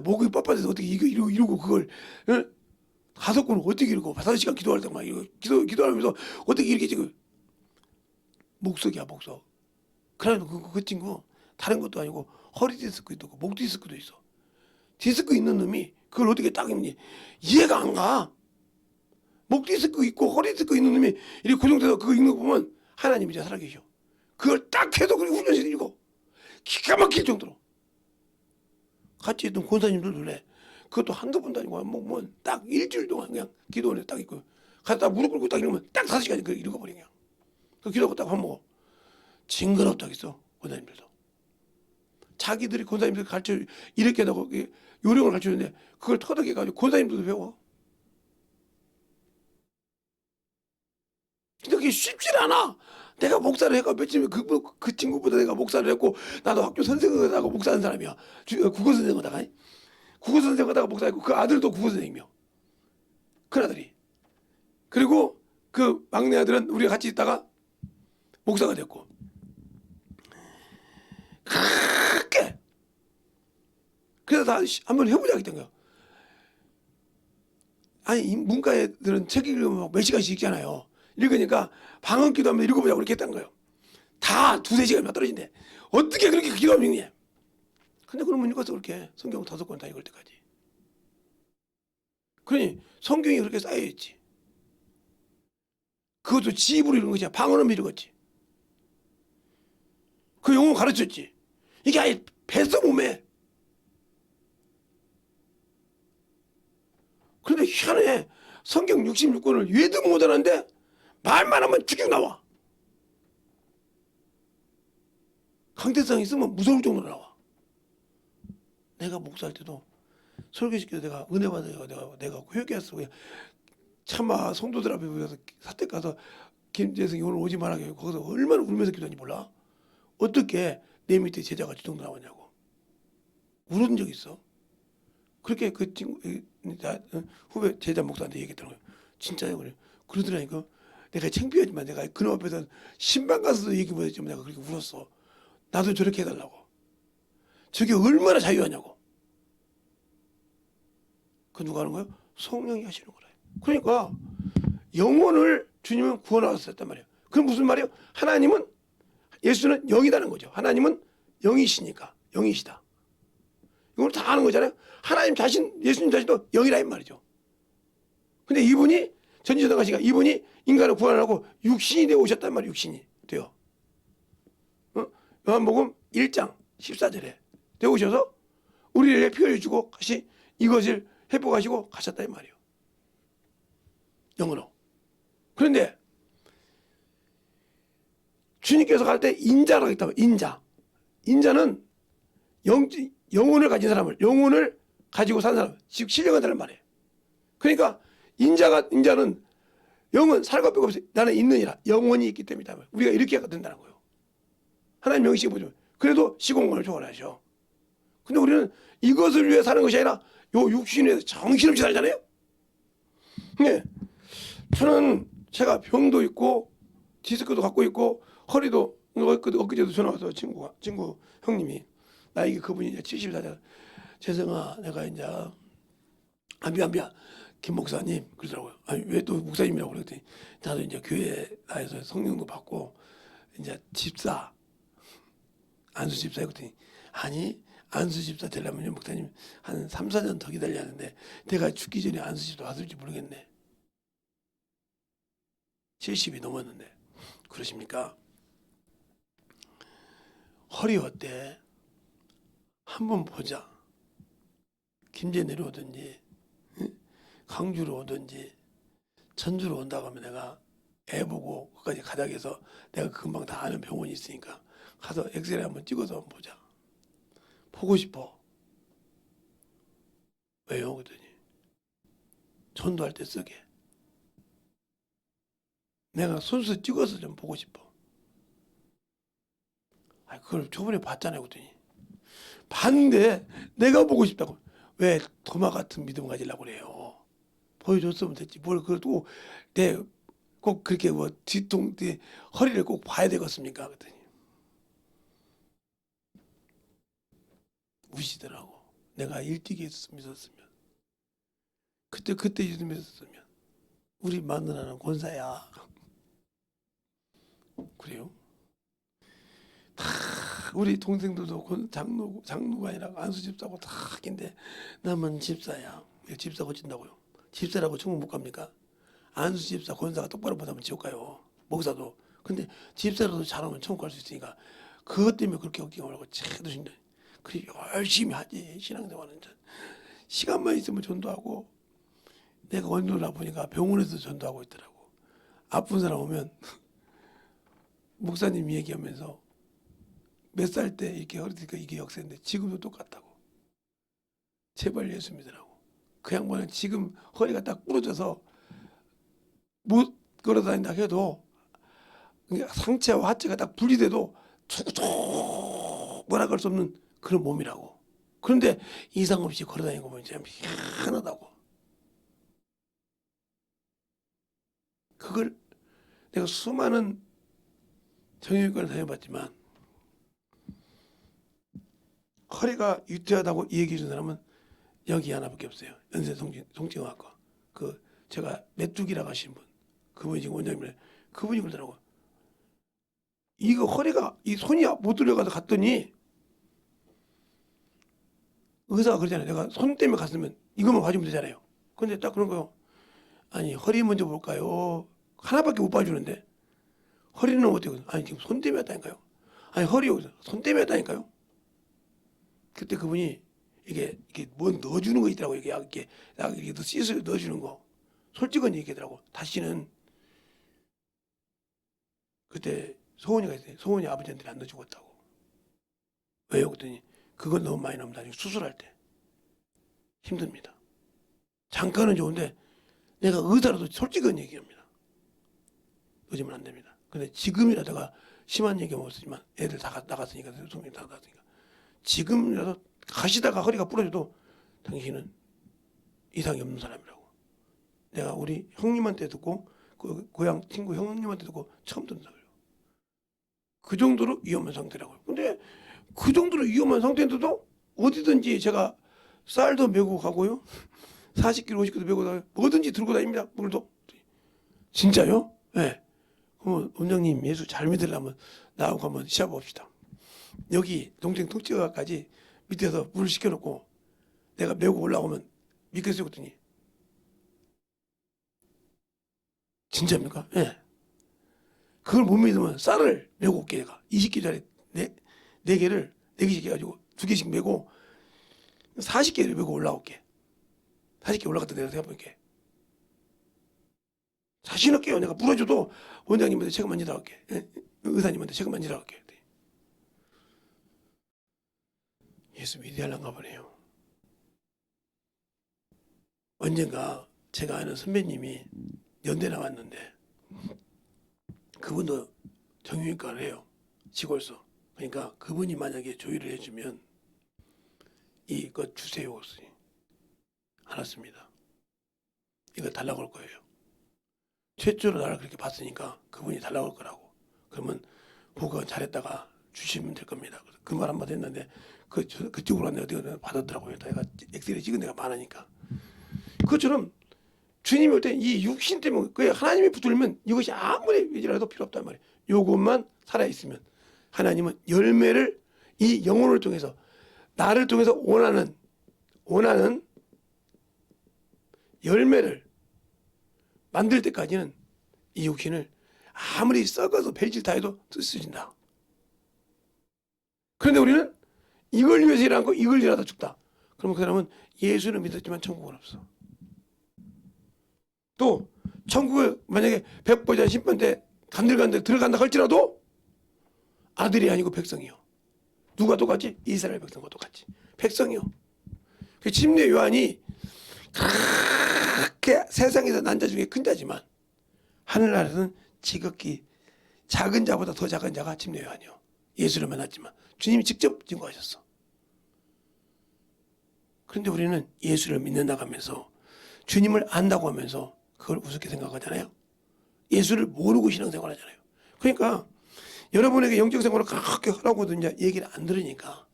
목이 뻣뻣해서 어떻게 이러고 그걸 5권을 어떻게 이러고 5시간 기도할 때 막 기도하면서 어떻게 이렇게 지금 목석이야 목석. 그래도 그 친구 다른 것도 아니고 허리 디스크도 있고 목 디스크도 있어. 디스크 있는 놈이 그걸 어떻게 딱 입니? 이해가 안 가. 목 디스크 있고 허리 디스크 있는 놈이 이렇게 고정돼서 그거 읽는 거 보면 하나님이 이제 살아계셔. 그걸 딱 해도 그렇게 훈련시켜 읽고 기가 막힐 정도로. 같이 있던 권사님들 놀래. 그것도 한두 번도 아니고 딱 일주일 동안 그냥 기도원에 딱 있고 갔다 무릎 꿇고 딱 읽으면 딱 4시간 그 읽어버려 그냥. 그 기도하고 딱 밥 먹어. 징그럽다 했어 권사님들도. 자기들이 권사님들 가르쳐 이렇게 하고 요령을 가르쳐주는데 그걸 터득해가지고 권사님들도 배워. 근데 그게 쉽지 않아. 내가 목사를 해가 며칠 그 친구보다 내가 목사를 했고 나도 학교 선생을 하고 목사하는 사람이야. 국어 선생을 하다가 국어 선생 하다가 목사했고 그 아들도 국어 선생이며 큰 아들이. 그리고 그 막내 아들은 우리가 같이 있다가 목사가 됐고. 그렇게 그래서 다 한번 해보자 했던 거야. 아니 문과 애들은 책 읽으면 몇 시간씩 읽잖아요. 읽으니까 방언 기도하면 읽어보자고 이렇게 했던 거예요. 다 2-3시간이나 떨어진대. 어떻게 그렇게 기도하면 읽냐. 근데 그러면 읽어서 그렇게 성경 5권 다 읽을 때까지. 그러니 성경이 그렇게 쌓여있지. 그것도 지 입으로 읽은 것이야. 방언은 읽었지. 그 영어 가르쳤지. 이게 아예 뱄어 몸에. 그런데 희한해. 성경 66권을 외도 못하는데 말만 하면 쭉쭉 나와. 강대상 있으면 무서울 정도로 나와. 내가 목사할 때도 설교시켜서 내가 은혜 받아요. 내가 회개했어. 그냥 차마 성도들 앞에 가서 사택 가서 김재승이 오늘 오지 말라고 거기서 얼마나 울면서 기도하는지 몰라. 어떻게 내 밑에 제자가 저 정도 나오냐고. 울은 적 있어. 그렇게 그 친구 후배 제자 목사한테 얘기했더라고요. 진짜요? 그래. 그러더라니까. 내가 창피하지만 내가 그놈 앞에서 신방 가서도 얘기 못했지만 내가 그렇게 울었어. 나도 저렇게 해달라고. 저게 얼마나 자유하냐고. 그 누가 하는 거예요? 성령이 하시는 거래. 그러니까 영혼을 주님은 구원하셨단 말이에요. 그럼 무슨 말이에요? 하나님은, 예수는 영이라는 거죠. 하나님은 영이시니까, 영이시다. 이걸 다 아는 거잖아요. 하나님 자신, 예수님 자신도 영이라 이 말이죠. 근데 이분이 전지전능하시니까 이분이 인간을 구원하려고 육신이 되어 오셨단 말이에요. 육신이 되어. 요한복음 1장 14절에 되어 오셔서 우리를 피 흘려주고 다시 이것을 회복하시고 가셨다 이 말이에요. 영으로. 그런데 주님께서 갈 때 인자라고 했다고. 인자는 영혼을 가진 사람을, 영혼을 가지고 산 사람, 즉 신령한 사람 말이에요. 그러니까 인자는 영은 살과 뼈가 없어요. 나는 있느니라. 영혼이 있기 때문이다. 우리가 이렇게 된다는 거예요. 하나님 명식이 보죠. 그래도 시공간을 초월하셔. 근데 우리는 이것을 위해 사는 것이 아니라 요 육신에서 정신없이 살잖아요. 네. 저는 제가 병도 있고 디스크도 갖고 있고 허리도 엊그제도 전화 와서 친구 형님이 나에게 그분이 이제 74살 재성아 내가 이제 미안 김 목사님 그러더라고요. 아니 왜 또 목사님이라고 그랬더니 나도 이제 교회 나에서 성령도 받고 이제 집사 안수 집사 했더니 아니 안수 집사 되려면 목사님 한 3, 4년 더 기다려야 하는데 내가 죽기 전에 안수 집사 왔을지 모르겠네. 70이 넘었는데 그러십니까? 허리 어때? 한번 보자. 김제 내려오든지 강주로 오든지 전주로 온다고 하면 내가 애 보고 거기까지 가자고 해서 내가 금방 다 아는 병원이 있으니까 가서 엑스레이 한번 찍어서 한번 보자. 보고 싶어. 왜요? 그랬더니 전도할 때 쓰게. 내가 손수 찍어서 좀 보고 싶어. 아, 그걸 저번에 봤잖아요. 그랬더니 봤는데 내가 보고 싶다고. 왜 도마 같은 믿음 가지려고 그래요. 보여줬으면 됐지. 뭘 그래도 내 꼭 그렇게 뭐 허리를 꼭 봐야 되겠습니까? 그랬더니 우시더라고. 내가 일찍 믿었으면 그때 믿었으면 우리 마누라는 권사야. 그래요? 다 우리 동생들도 장로가 아니라 안수 집사고 다 하긴데 나만 집사야. 왜 집사 고친다고요? 집사라고 천국 못 갑니까? 안수 집사 권사가 똑바로 못하면 지옥 가요. 목사도. 근데 집사라도 잘하면 천국 갈 수 있으니까 그것 때문에 그렇게 걱정하고 채도신다. 그래 열심히 하지. 신앙생활은 시간만 있으면 전도하고 내가 원로라 보니까 병원에서 전도하고 있더라고. 아픈 사람 오면 목사님 얘기하면서 몇 살 때 이렇게 허리니까 이게 역사인데 지금도 똑같다고. 제발 예수 믿으라고. 그 양반은 지금 허리가 딱 부러져서 못 걸어다닌다 해도 상체와 하체가 딱 분리돼도 툭툭 뭐라 그럴 수 없는 그런 몸이라고. 그런데 이상 없이 걸어다니고 보면 참 희한하다고. 그걸 내가 수많은 정형외과를 다녀봤지만 허리가 유태하다고 얘기해 준 사람은 여기 하나밖에 없어요. 연세 송진영학과. 제가 메뚜기라고 하신 분. 그분이 지금 원장님이래. 그분이 그러더라고. 이거 허리가 이 손이 못 들어가서 갔더니 의사가 그러잖아요. 내가 손 때문에 갔으면 이것만 봐주면 되잖아요. 근데 딱 그런 거요. 아니 허리 먼저 볼까요? 하나밖에 못 봐주는데 허리는 어떻게? 아니 지금 손 때문에 왔다니까요. 아니 허리 여기서 손 때문에 왔다니까요. 그때 그분이 이게 뭐 넣어주는 거 있더라고. 이게 약 이렇게 씻어 넣어주는 거. 솔직한 얘기더라고. 다시는 그때 소원이가 있어요. 소원이 아버지한테 안 넣어주겠다고. 왜요? 그랬더니 그건 너무 많이 나오면 나중에 수술할 때 힘듭니다. 잠깐은 좋은데 내가 의사라도 솔직한 얘기합니다. 넣어주면 안 됩니다. 근데 지금이라도 내가 심한 얘기 없었지만 애들 다 나갔으니까 성이 다 나갔으니까 지금이라도 가시다가 허리가 부러져도 당신은 이상이 없는 사람이라고. 내가 우리 형님한테 듣고 그 고향 친구 형님한테 듣고 처음 듣는 거예요. 그 정도로 위험한 상태라고요. 근데 그 정도로 위험한 상태인데도 어디든지 제가 쌀도 메고 가고요. 40kg, 50kg 메고 다녀요. 뭐든지 들고 다닙니다. 물도. 진짜요? 예. 네. 그럼 원장님 예수 잘 믿으려면 나하고 한번 시합 봅시다. 여기 동생 통째가까지 밑에서 물을 시켜놓고 내가 메고 올라오면 믿겠어요? 그랬더니 진짜입니까? 예. 네. 그걸 못 믿으면 쌀을 메고 올게 내가 20개짜리 네 개를 4개씩 해가지고 2개씩 메고 40개를 메고 올라올게. 40개 올라갔다 내가 생각해볼게. 자신 없게요. 내가 부러져도 원장님한테 책임 안 지라고 할게. 예? 의사님한테 책임 안 지라고 할게. 예수 믿으려는가 보네요. 언젠가 제가 아는 선배님이 연대 나왔는데 그분도 정형외과를 해요. 시골서. 그러니까 그분이 만약에 조의를 해주면 이거 주세요. 알았습니다. 이거 달라고 할 거예요. 최초로 나를 그렇게 봤으니까 그분이 달라고 할 거라고. 그러면 보고 잘했다가 주시면 될 겁니다. 그 말 한마디 했는데 그쪽으로 왔는데 어디 받았더라고요. 내가 엑스레이 찍은 데가 많으니까. 그것처럼 주님이 올 때 이 육신 때문에 그 하나님이 붙들면 이것이 아무리 위지라도 필요 없단 말이에요. 요것만 살아있으면 하나님은 열매를 이 영혼을 통해서 나를 통해서 원하는 열매를 만들 때까지는 이 육신을 아무리 썩어서 별짓 다 해도 쓰신다. 그런데 우리는 이걸 위해서 일하고 이걸 일하다 죽다. 그러면 그 사람은 예수를 믿었지만 천국은 없어. 또 천국에 만약에 백보자 심판대 간들간들 들어간다 할지라도 아들이 아니고 백성이요. 누가 똑같지? 이스라엘 백성과 똑같지. 백성이요. 그 침례 요한이 그렇게 세상에서 난 자 중에 큰 자지만 하늘나라에서는 지극히 작은 자보다 더 작은 자가 침례 요한이요. 예수를 만났지만 주님이 직접 증거하셨어. 그런데 우리는 예수를 믿는다고 하면서 주님을 안다고 하면서 그걸 우습게 생각하잖아요. 예수를 모르고 신앙생활 하잖아요. 그러니까 여러분에게 영적생활을 그렇게 하라고도 이제 얘기를 안 들으니까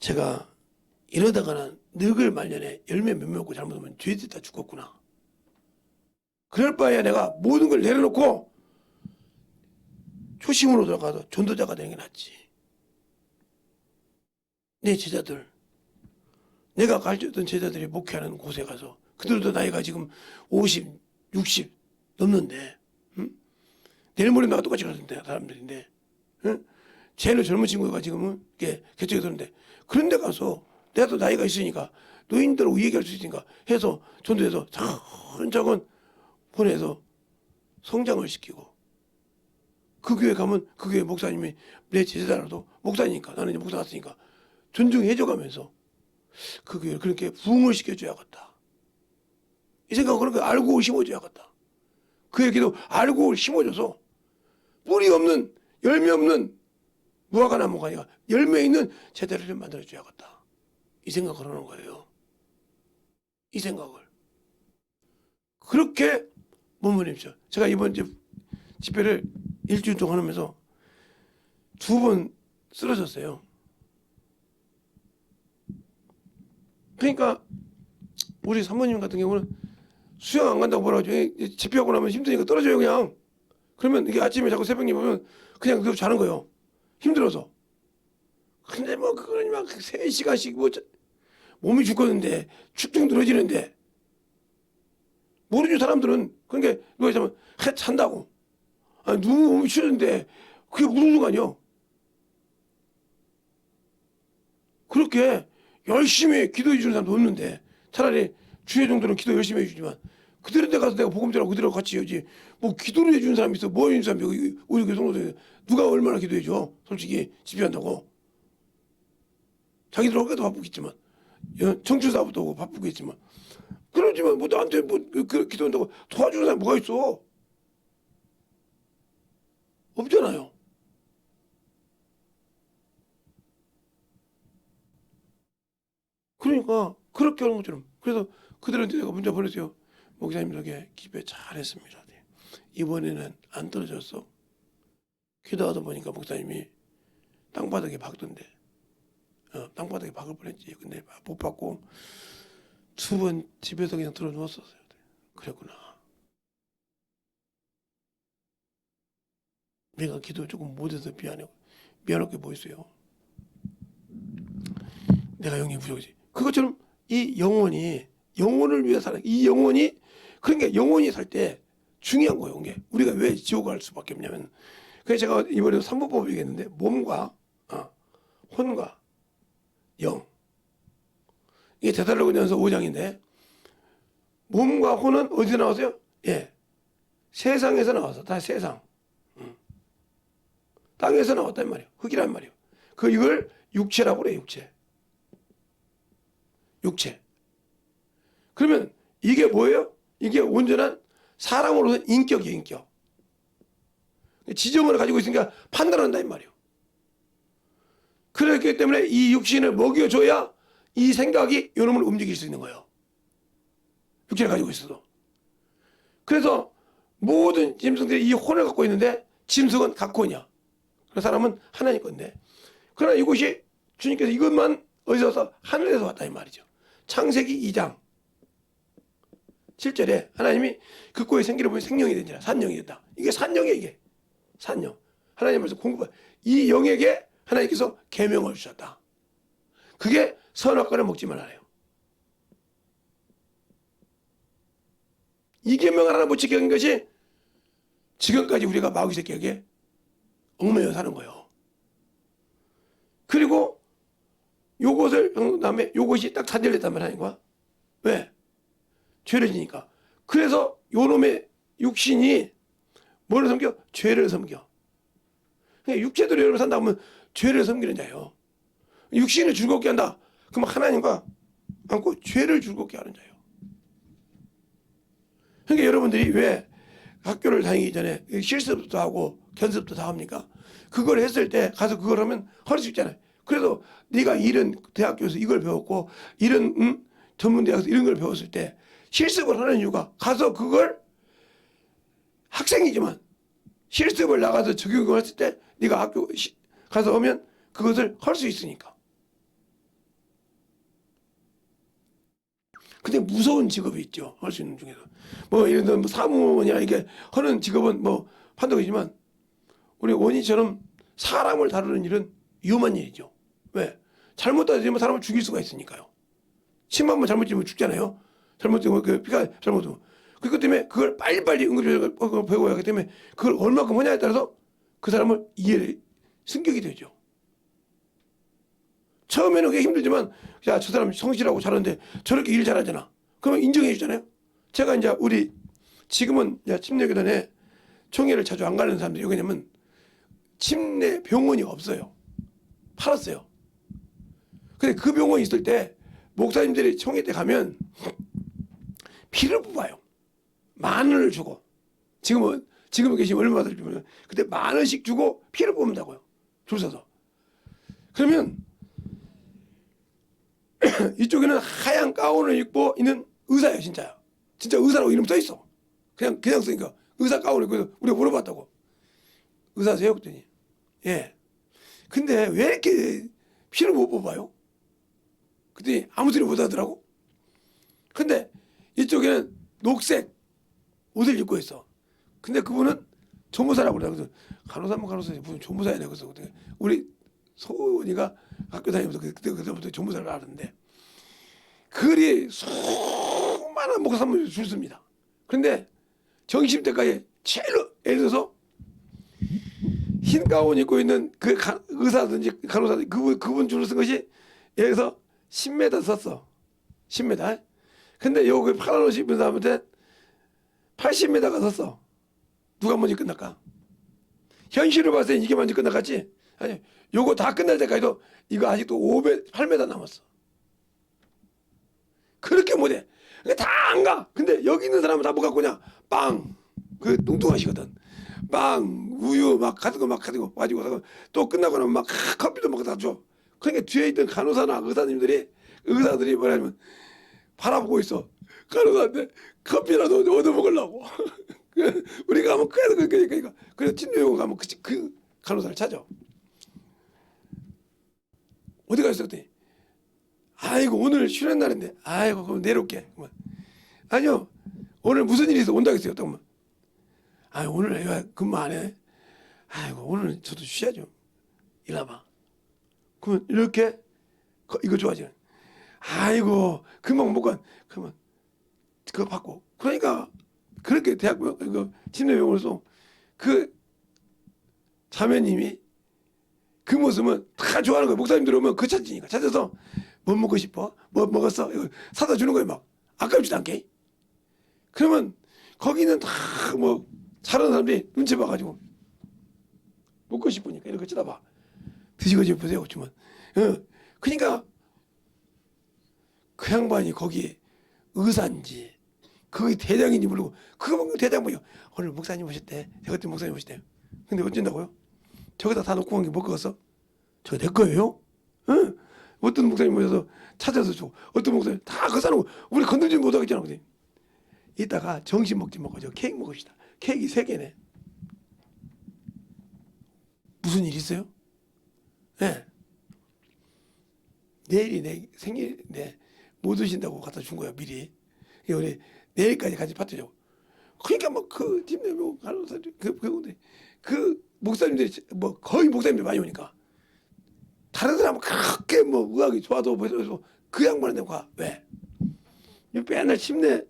제가 이러다가는 늙을 말년에 열매 몇 먹고 잘못하면 죄짓다 죽겠구나. 그럴 바에야 내가 모든 걸 내려놓고 초심으로 들어가서 전도자가 되는 게 낫지. 내 제자들, 내가 가르쳤던 제자들이 목회하는 곳에 가서 그들도 나이가 지금 50, 60 넘는데 내일 모레 나와 똑같이 가는데 사람들인데 제일 젊은 친구가 지금은 이렇게 개척이 되는데 그런 데 가서 내가 또 나이가 있으니까 노인들 얘기할 수 있으니까 해서 전도해서 차근차근 보내서 성장을 시키고 그 교회 가면 그 교회 목사님이 내 제자라도 목사니까 나는 이제 목사 갔으니까 존중해줘가면서 그 교회를 그렇게 부흥을 시켜줘야겠다. 이 생각은 그런 거 알고 심어줘야겠다. 그 얘기도 알고 심어줘서 뿌리 없는 열매 없는 무화과 나무가 아니라 열매 있는 제자를 좀 만들어줘야겠다. 이 생각을 하는 거예요. 이 생각을. 그렇게 몸부림쳐. 제가 이번 집회를 일주일 동안 하면서 2번 쓰러졌어요. 그러니까 우리 사모님 같은 경우는 수영 안 간다고 뭐라고 하죠. 집회하고 나면 힘드니까 떨어져요 그냥. 그러면 이게 아침에 자꾸 새벽에 보면 그냥 그대로 자는 거예요. 힘들어서. 근데 뭐 그거는 막 3시간씩 뭐 몸이 죽겠는데 축중 늘어지는데 모르는 사람들은 그러니까 누가 있자면 잔다고. 아니 누구 몸이 추는데 그게 무슨 순간이요. 그렇게 열심히 기도해 주는 사람도 없는데 차라리 주의 정도는 기도 열심히 해주지만 그들은 데 가서 내가 복음 전하고 그들하고 같이 해야지. 뭐 기도를 해주는 사람이 있어. 뭐 해주는 사람이 우리 교회 성도들 누가 얼마나 기도해줘. 솔직히 집회한다고. 자기들 어깨도 바쁘겠지만 청취자부터 오고 바쁘겠지만 그러지만 뭐 나한테 뭐 기도한다고 도와주는 사람이 뭐가 있어. 없잖아요. 그러니까 그렇게 하는 것처럼 그래서 그들한테 내가 문자 보냈어요. 목사님들에게 기도에 잘했습니다. 이번에는 안 떨어졌어. 기도하다 보니까 목사님이 땅바닥에 박던데 땅바닥에 박을 뻔했지. 근데 못 박고 2번 집에서 그냥 들어 누웠었어요. 그랬구나. 내가 기도 조금 못해서 미안할 게 뭐 있어요. 내가 영이 부족하지. 그것처럼 이 영혼을 위해 살아. 이 영혼이 그러니까 영혼이 살 때 중요한 거예요. 이게 우리가 왜 지옥 갈 수밖에 없냐면 그래서 제가 이번에 3부법 얘기했는데 몸과 혼과 영 이게 데살로니가전서 5장인데 몸과 혼은 어디서 나왔어요? 예, 세상에서 나와서 다 세상 땅에서 나왔단 말이에요. 흙이란 말이에요. 이걸 육체라고 그래요. 육체. 그러면 이게 뭐예요? 이게 온전한 사람으로서 인격이에요. 인격. 지정을 가지고 있으니까 판단한다 이 말이에요. 그렇기 때문에 이 육신을 먹여줘야 이 생각이 요놈을 움직일 수 있는 거예요. 육체를 가지고 있어도. 그래서 모든 짐승들이 이 혼을 갖고 있는데 짐승은 각혼이야. 그 사람은 하나님 건데. 그러나 이것이 주님께서 이것만 어디서 와서 하늘에서 왔다 이 말이죠. 창세기 2장 7절에 하나님이 그 꼴의 생기를 보니 생명이 된지라 산영이 됐다. 이게 산영이에요. 이게 산영. 하나님께서 이 영에게 하나님께서 계명을 주셨다. 그게 선악과를 먹지 말아요. 이 계명을 하나 못 지키는 것이 지금까지 우리가 마귀 새끼에게 얽매여 사는 거예요. 그리고 요것이 딱 단절됐단 말이야. 하나님과. 왜? 죄를 지니까. 그래서 요놈의 육신이 뭐를 섬겨? 죄를 섬겨. 그러니까 육체대로 여러분 산다 보면 죄를 섬기는 자예요. 육신을 즐겁게 한다. 그럼 하나님과 안고 죄를 즐겁게 하는 자예요. 그러니까 여러분들이 왜 학교를 다니기 전에 실습도 하고 견습도 다 합니까? 그걸 했을 때 가서 그걸 하면 할 수 있잖아요. 그래도 네가 이런 대학교에서 이걸 배웠고 이런 전문대학에서 이런 걸 배웠을 때 실습을 하는 이유가 가서 그걸 학생이지만 실습을 나가서 적용을 했을 때 네가 학교 가서 하면 그것을 할 수 있으니까. 근데 무서운 직업이 있죠. 할 수 있는 중에서. 뭐 예를 들어 사무원이나 이게 하는 직업은 뭐 판독이지만 우리 원희처럼 사람을 다루는 일은 위험한 일이죠. 왜? 잘못 다루면 사람을 죽일 수가 있으니까요. 침한번 잘못 지면 죽잖아요. 잘못되면 피가 잘못되면. 그것 때문에 그걸 빨리빨리 응급을 배워야 하기 때문에 그걸 얼마큼 하냐에 따라서 그 사람을 승격이 되죠. 처음에는 그게 힘들지만 야, 저 사람 성실하고 잘하는데 저렇게 일 잘하잖아. 그러면 인정해 주잖아요. 제가 이제 지금은 침례교단에 총회를 자주 안 가는 사람들이 왜냐면 침례 병원이 없어요. 팔았어요. 근데 그 병원이 있을 때 목사님들이 총회 때 가면 피를 뽑아요. 10,000원을 주고 지금 계시면 얼마 받을지 그때 10,000원씩 주고 피를 뽑는다고요. 줄 서서. 그러면 이쪽에는 하얀 가운을 입고 있는 의사예요. 진짜 의사라고 이름 써 있어. 그냥 쓰니까 의사 가운을 입고 우리가 물어봤다고. 의사세요? 그랬더니 예. 근데 왜 이렇게 피를 못 뽑아요? 그랬더니 아무 소리 못 하더라고. 근데 이쪽에는 녹색 옷을 입고 있어. 근데 그분은 조무사라고 그래. 그래서 간호사면 간호사지 무슨 조무사야. 그래서 우리 소은이가 학교 다니면서 그때부터 조무사를 알았는데 그리 수많은 목사님을 줄 씁니다. 그런데 정심 때까지 제일 예를 들어서 흰 가운 입고 있는 그 의사든지 간호사든지 그분 줄을 쓴 것이 예를 들어서 10m 썼어. 10m. 근데 여기 파란 옷 입은 사람한테 80m가 썼어. 누가 먼저 끝날까? 현실을 봤을 때 이게 먼저 끝나갔지? 아니, 요거 다 끝날 때까지도 이거 아직도 8m 남았어. 그렇게 못해. 다 안 가. 근데 여기 있는 사람은 다 뭐 갖고 오냐? 빵. 그 뚱뚱하시거든. 빵, 우유 막 가지고 가지고 또 끝나고 나면 막 커피도 막 다 줘. 그러니까 뒤에 있던 간호사나 의사들이 뭐냐면 바라보고 있어. 간호사한테 커피라도 얻어 먹으려고. 우리가 가면 그러니까 그래서 진료용 가면 그 간호사를 찾아. 어디 가셨어? 그랬더니 아이고 오늘 쉬는 날인데 아이고 그럼 내려올게. 아니요 오늘 무슨 일이 있어 온다고 했어요. 아 오늘 애가 근무 안 해. 아이고 오늘은 저도 쉬어야죠. 일어나봐. 그러면 이렇게 이거 좋아지는. 아이고 금방 못 간. 그러면 그거 받고. 그러니까 그렇게 대학교 이거 침례병원에서 그 자매님이 그 모습은 다 좋아하는 거예요. 목사님들 오면 그 찾으니까 찾아서 뭐 먹고 싶어? 뭐 먹었어? 이거 사다 주는 거예요. 막 아깝지도 않게. 그러면 거기는 다 뭐 잘하는 사람들이 눈치 봐가지고 먹고 싶으니까 이렇게 쳐다봐. 드시고 싶으세요? 주면. 그러니까 그 양반이 거기 의사인지 거기 대장인지 모르고 그거 먹는 대장 뭐요? 오늘 목사님 오셨대. 저것도 목사님 오셨대요. 근데 어쩐다고요? 저기다 다 놓고 간 게 뭐 그거서? 저거 내 거예요? 응? 어떤 목사님 오셔서 찾아서 주고 어떤 목사님 다 그 사람 우리 건들지 못하겠잖아. 근데 이따가 점심 먹지 말고 저 케이크 먹읍시다. 케이크 3개네. 무슨 일 있어요? 네. 내일이 내 생일인데 못 오신다고 갖다 준 거야 미리. 우리 내일까지 같이 파티죠. 그러니까 뭐 그 팀내고 간호사들 그 목사님들이 뭐 거의 목사님들 많이 오니까 다른 사람은 그렇게 뭐 의학이 좋아도 그래서 그 양반한테 가. 왜? 맨날 침례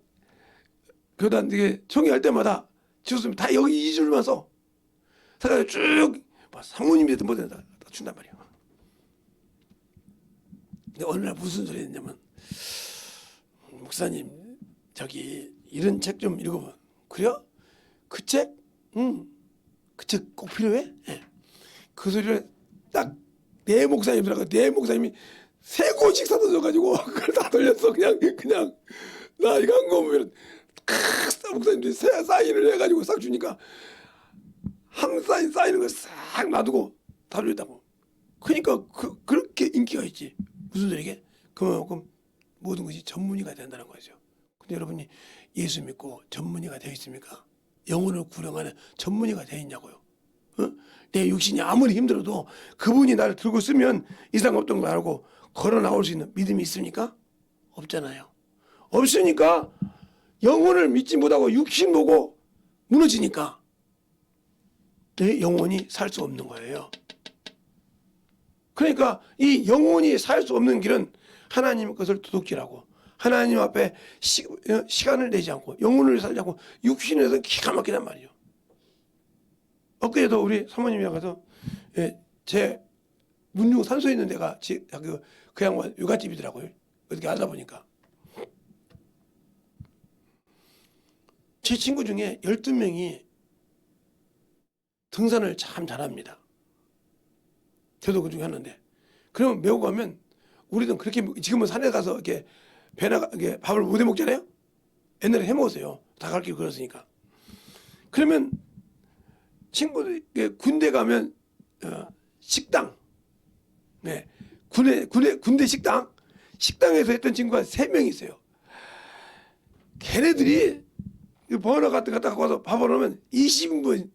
교단 이게 총회할 때마다 지었으면 다 여기 2줄만 써. 사가지고 쭉 사모님한테 뭐든 다 준단 말이야. 근데 어느 날 무슨 소리 했냐면 목사님 저기 이런 책 좀 읽어봐. 그래요? 그 책? 응. 그 책 꼭 필요해? 예. 그 소리를 딱 내 목사님이라고 내 목사님이 3권씩 사다 줘가지고 그걸 다 돌렸어. 그냥 나 이거 한 거 보면 목사님들이 사인을 해가지고 싹 주니까 한 사인 쌓이는 걸 싹 놔두고 다 돌렸다고. 그러니까 그렇게 인기가 있지. 무슨 소리게? 그만큼 모든 것이 전문의가 된다는 거죠. 근데 여러분이 예수 믿고 전문의가 되어 있습니까? 영혼을 구령하는 전문의가 되어 있냐고요. 내 육신이 아무리 힘들어도 그분이 나를 들고 쓰면 이상 없던 걸 알고 걸어 나올 수 있는 믿음이 있습니까? 없잖아요. 없으니까 영혼을 믿지 못하고 육신 보고 무너지니까 내 영혼이 살 수 없는 거예요. 그러니까 이 영혼이 살 수 없는 길은 하나님 것을 도둑질하고 하나님 앞에 시간을 내지 않고 영혼을 살지 않고 육신에서 기가 막히단 말이죠. 엊그제도 우리 사모님이랑 가서 제 문중 산소에 있는 데가 그 양반 육아집이더라고요. 어떻게 알다 보니까. 제 친구 중에 12명이 등산을 참 잘합니다. 저도 그 중에 하나인데. 그러면 메고 가면 우리는 그렇게 지금은 산에 가서 이렇게 이렇게 밥을 못 해 먹잖아요. 옛날에 해 먹었어요. 다 갈 길 걸었으니까. 그러면 친구들 군대 가면 식당, 네, 군대 식당에서 했던 친구가 3명 있어요. 걔네들이 버너 같은 거 갖고 와서 밥을 넣으면 20인분,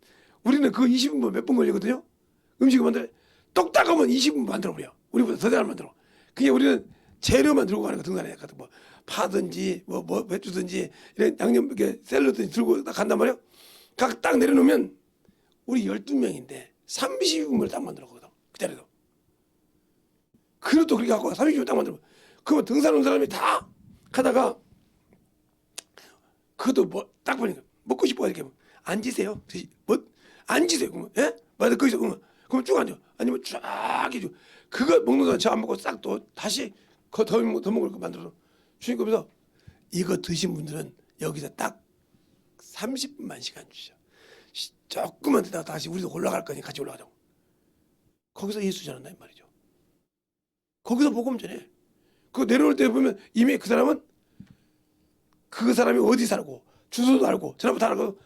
우리는 그 20인분 몇 분 걸리거든요. 음식을 만들어 똑딱 하면 20분 만들어버려. 우리보다 더 잘 만들어. 그게 우리는 재료만 들고 가는 거 등산에 같은 뭐 파든지 뭐 배추든지 이런 양념 이렇게 샐러드 들고 딱 간단 말이에요. 딱 내려놓으면 우리 12명인데 30인분을 딱 만들었거든. 그 자리에서. 그것도 그렇게 갖고 30인분 딱 만들어. 그러면 등산 온 사람이 다 가다가 그것도 뭐 딱 보니까 먹고 싶어 이렇게 앉으세요. 뭐 앉으세요. 그러면 예? 맞아 거기서 그러면 쭉 앉아. 아니면 쫙 해줘. 그거 먹는 사람 저 안 먹고 싹 또 다시 더 먹을 거 만들어서 주니까 그래서 이거 드신 분들은 여기서 딱 30분만 시간 주시죠. 조금만 듣다가 다시 우리도 올라갈 거니 같이 올라가자고. 거기서 예수 전한다 이 말이죠. 거기서 복음 전해. 그거 내려올 때 보면 이미 그 사람은 그 사람이 어디 살고 주소도 알고 전화부터 알고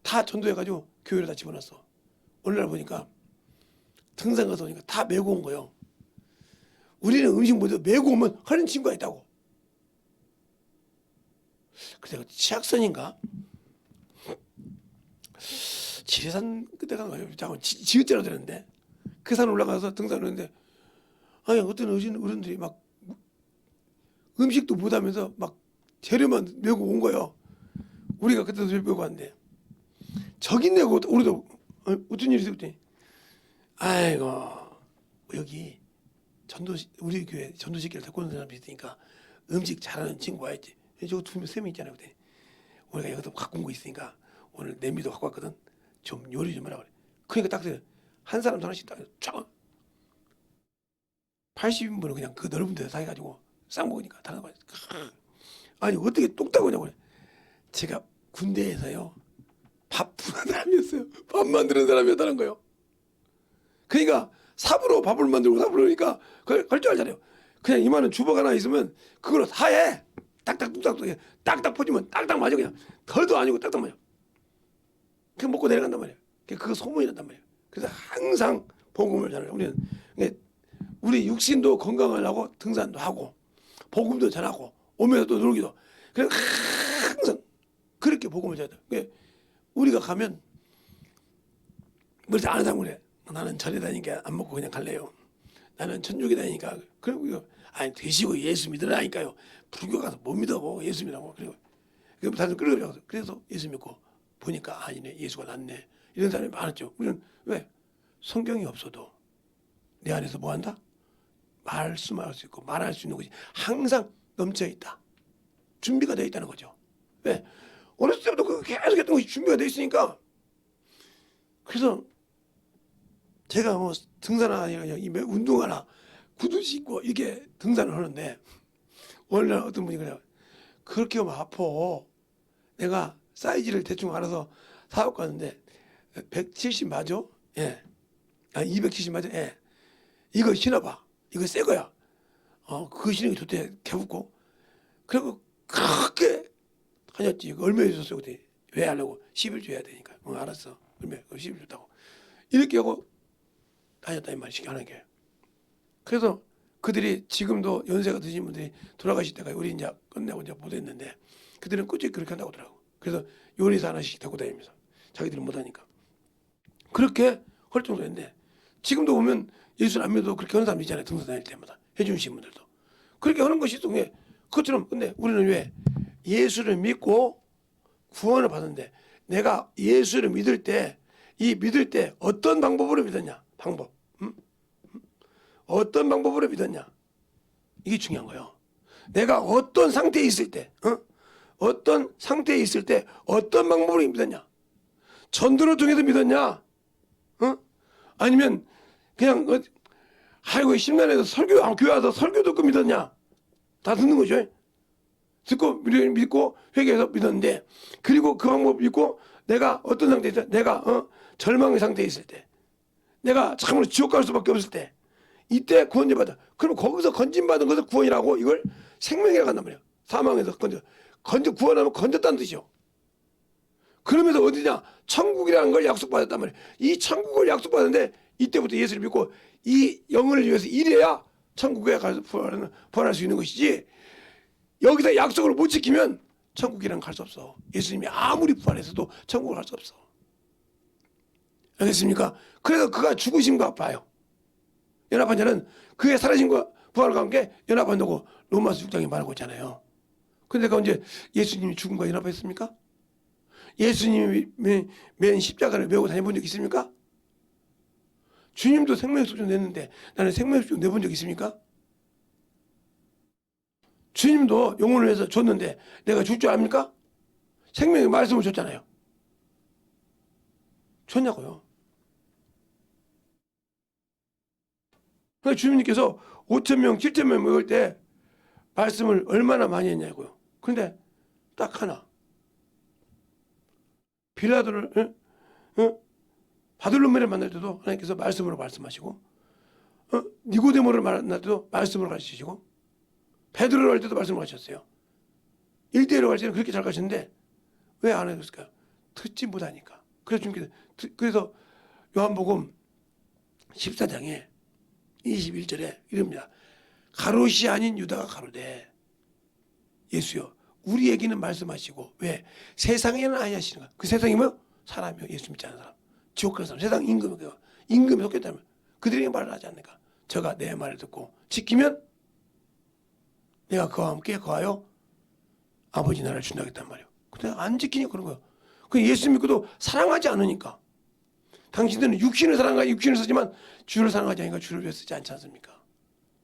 다 전도해가지고 교회를 다 집어넣었어. 오늘날 보니까 등산 가서 오니까 다 메고 온 거예요. 우리는 음식 모두 메고 오면 하는 친구가 있다고. 그래서 치악선인가? 지리산 그때 간 거예요. 잠깐 지읒자로 되는데 그 산 올라가서 등산을 했는데 아니 어떤 어른들이 막 음식도 못하면서 막 재료만 메고 온 거예요. 우리가 그때도 메고 왔는데 저기 내고 우리도 어떤 일이 있었더니 아이고 여기 우리 교회 전도시키를 데리고 오는 사람이 있으니까 음식 잘하는 친구 와야지. 저 두 쌤이 있잖아요. 그때 우리가 여기도 갖고 온 거 있으니까 오늘 냄비도 갖고 왔거든. 좀 요리 좀 하라 그래. 그러니까 딱 한 사람 하나씩 딱쫙 80인분을 그냥 그 넓은 데서 사가지고 싹 먹으니까 다른 거 아니 어떻게 뚝딱 오냐고 그래. 제가 군대에서요 밥 부는 사람이었어요. 밥 만드는 사람이었다는 거예요. 그러니까 삽으로 밥을 만들고 삽으로 그러니까 그걸 할 줄 알잖아요. 그냥 이만한 주먹 하나 있으면 그걸로 다 해. 딱딱 뚝딱 딱딱 퍼지면 딱딱 맞아. 그냥 덜도 아니고 딱딱 맞아. 그냥 먹고 내려간단 말이에요. 그거 소문이 난단 말이에요. 그래서 항상 복음을 전해요. 우리 육신도 건강하려고 등산도 하고 복음도 전하고 오면서 또 놀기도. 그래서 항상 그렇게 복음을 전해요. 우리가 가면 그래서 아는 사람 그래. 나는 절에 다니니까 안 먹고 그냥 갈래요. 나는 천주교 다니니까. 그리고 아니 드시고 예수 믿으라니까요. 불교 가서 못 믿어 예수 믿으라고. 그리고 다들 끌어들여서 그래서 예수 믿고 보니까 아니네 예수가 낫네 이런 사람이 많았죠. 우리는 왜 성경이 없어도 내 안에서 뭐 한다? 말씀할 수 있고 말할 수 있는 것이 항상 넘쳐 있다. 준비가 되어 있다는 거죠. 왜 어렸을 때부터 그 계속 했던 것이 준비가 되어 있으니까. 그래서 제가 뭐 등산하나 운동하나 구두 신고 이렇게 등산을 하는데 원래 어떤 분이 그래요. 그렇게 하면 아파. 내가 사이즈를 대충 알아서 사갖고 왔는데 170 맞아? 예. 270 맞아? 예. 이거 신어봐. 이거 새 거야. 그거 신는 게 좋대. 개붙고. 그리고 그렇게 다녔지. 얼마에 줬어요 그때. 왜 하려고? 10일 줘야 되니까. 알았어. 얼마? 10일 줬다고. 이렇게 하고 다녔다 이 말이지 하는 게. 그래서 그들이 지금도 연세가 드신 분들이 돌아가실 때가 우리 이제 끝내고 이제 못했는데 그들은 꾸준히 그렇게 한다고 하더라고. 그래서 요리사 하나씩 데리고 다니면서 자기들은 못하니까 그렇게 할 정도였는데 지금도 보면 예수를 안 믿어도 그렇게 하는 사람 있잖아요. 등산 다닐 때마다 해주신 분들도 그렇게 하는 것이 또 그것처럼. 근데 우리는 왜 예수를 믿고 구원을 받는데 내가 예수를 믿을 때 어떤 방법으로 믿었냐? 방법. 어떤 방법으로 믿었냐? 이게 중요한 거예요. 내가 어떤 상태에 있을 때, 어떤 상태에 있을 때 어떤 방법으로 믿었냐? 전도를 통해서 믿었냐? 아니면 그냥 아이고 심란해서 교회 와서 설교 듣고 믿었냐? 다 듣는 거죠. 듣고 믿고 회개해서 믿었는데 그리고 그 방법 믿고 내가 어떤 상태에 있을 때 내가 절망의 상태에 있을 때 내가 참으로 지옥 갈 수밖에 없을 때 이때 구원을 받아. 그럼 거기서 건진받은 것을 구원이라고 이걸 생명이라고 한단 말이야. 사망에서 구원하면 건졌다는 뜻이요. 그러면서 어디냐? 천국이라는 걸 약속받았단 말이야. 이 천국을 약속받았는데 이때부터 예수를 믿고 이 영혼을 위해서 일해야 천국에 가서 부활할 수 있는 것이지 여기서 약속을 못 지키면 천국이란 갈 수 없어. 예수님이 아무리 부활해서도 천국을 갈 수 없어. 알겠습니까? 그래서 그가 죽으심과 봐요. 연합한 자는 그의 살아심과 부활과 함께 연합한다고 로마서 6장에 말하고 있잖아요. 그런데 언제 예수님이 죽음과 연합했습니까? 예수님이 맨 십자가를 메고 다녀본 적 있습니까? 주님도 생명수증 냈는데 나는 생명수증 내본 적 있습니까? 주님도 영혼을 위해서 줬는데 내가 줄 줄 압니까? 생명의 말씀을 줬잖아요. 줬냐고요. 그러니까 주님께서 5,000명, 7,000명 먹을 때 말씀을 얼마나 많이 했냐고요. 그런데 딱 하나. 빌라도를 바돌로메를 만날 때도 하나님께서 말씀으로 말씀하시고 니고데모를 만날 때도 말씀으로 가르치시고 베드로를 할 때도 말씀을 하셨어요. 1대1로 갈 때는 그렇게 잘 가셨는데 왜 안 해줬을까요? 듣지 못하니까. 그래서 요한복음 14장에 21절에 이럽니다. 가롯이 아닌 유다가 가로되 예수여 우리에게는 말씀하시고 왜 세상에는 아니하시는가? 그 세상이 뭐? 사람이요. 예수 믿지 않는 사람. 지옥 가는 사람. 세상 임금에 속했다면 그들에게 말을 하지 않는가? 저가 내 말을 듣고 지키면 내가 그와 함께 거하여 아버지 나라를 준다고 했단 말이에요. 근데 안 지키니까 그런 거예요. 그 예수 믿고도 사랑하지 않으니까. 당신들은 육신을 사랑하니 육신을 쓰지만 주를 사랑하지 않으니까 주를 왜 쓰지 않지 않습니까?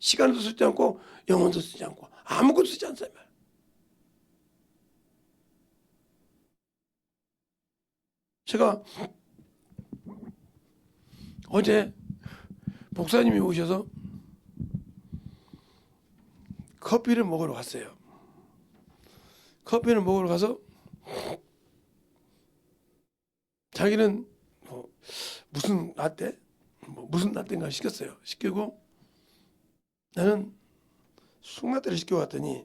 시간도 쓰지 않고 영혼도 쓰지 않고 아무것도 쓰지 않습니다. 제가 어제 목사님이 오셔서 커피를 먹으러 갔어요. 커피를 먹으러 가서 자기는 무슨 라떼? 무슨 라떼인가 시켰어요. 시키고 나는 쑥라떼를 시켜왔더니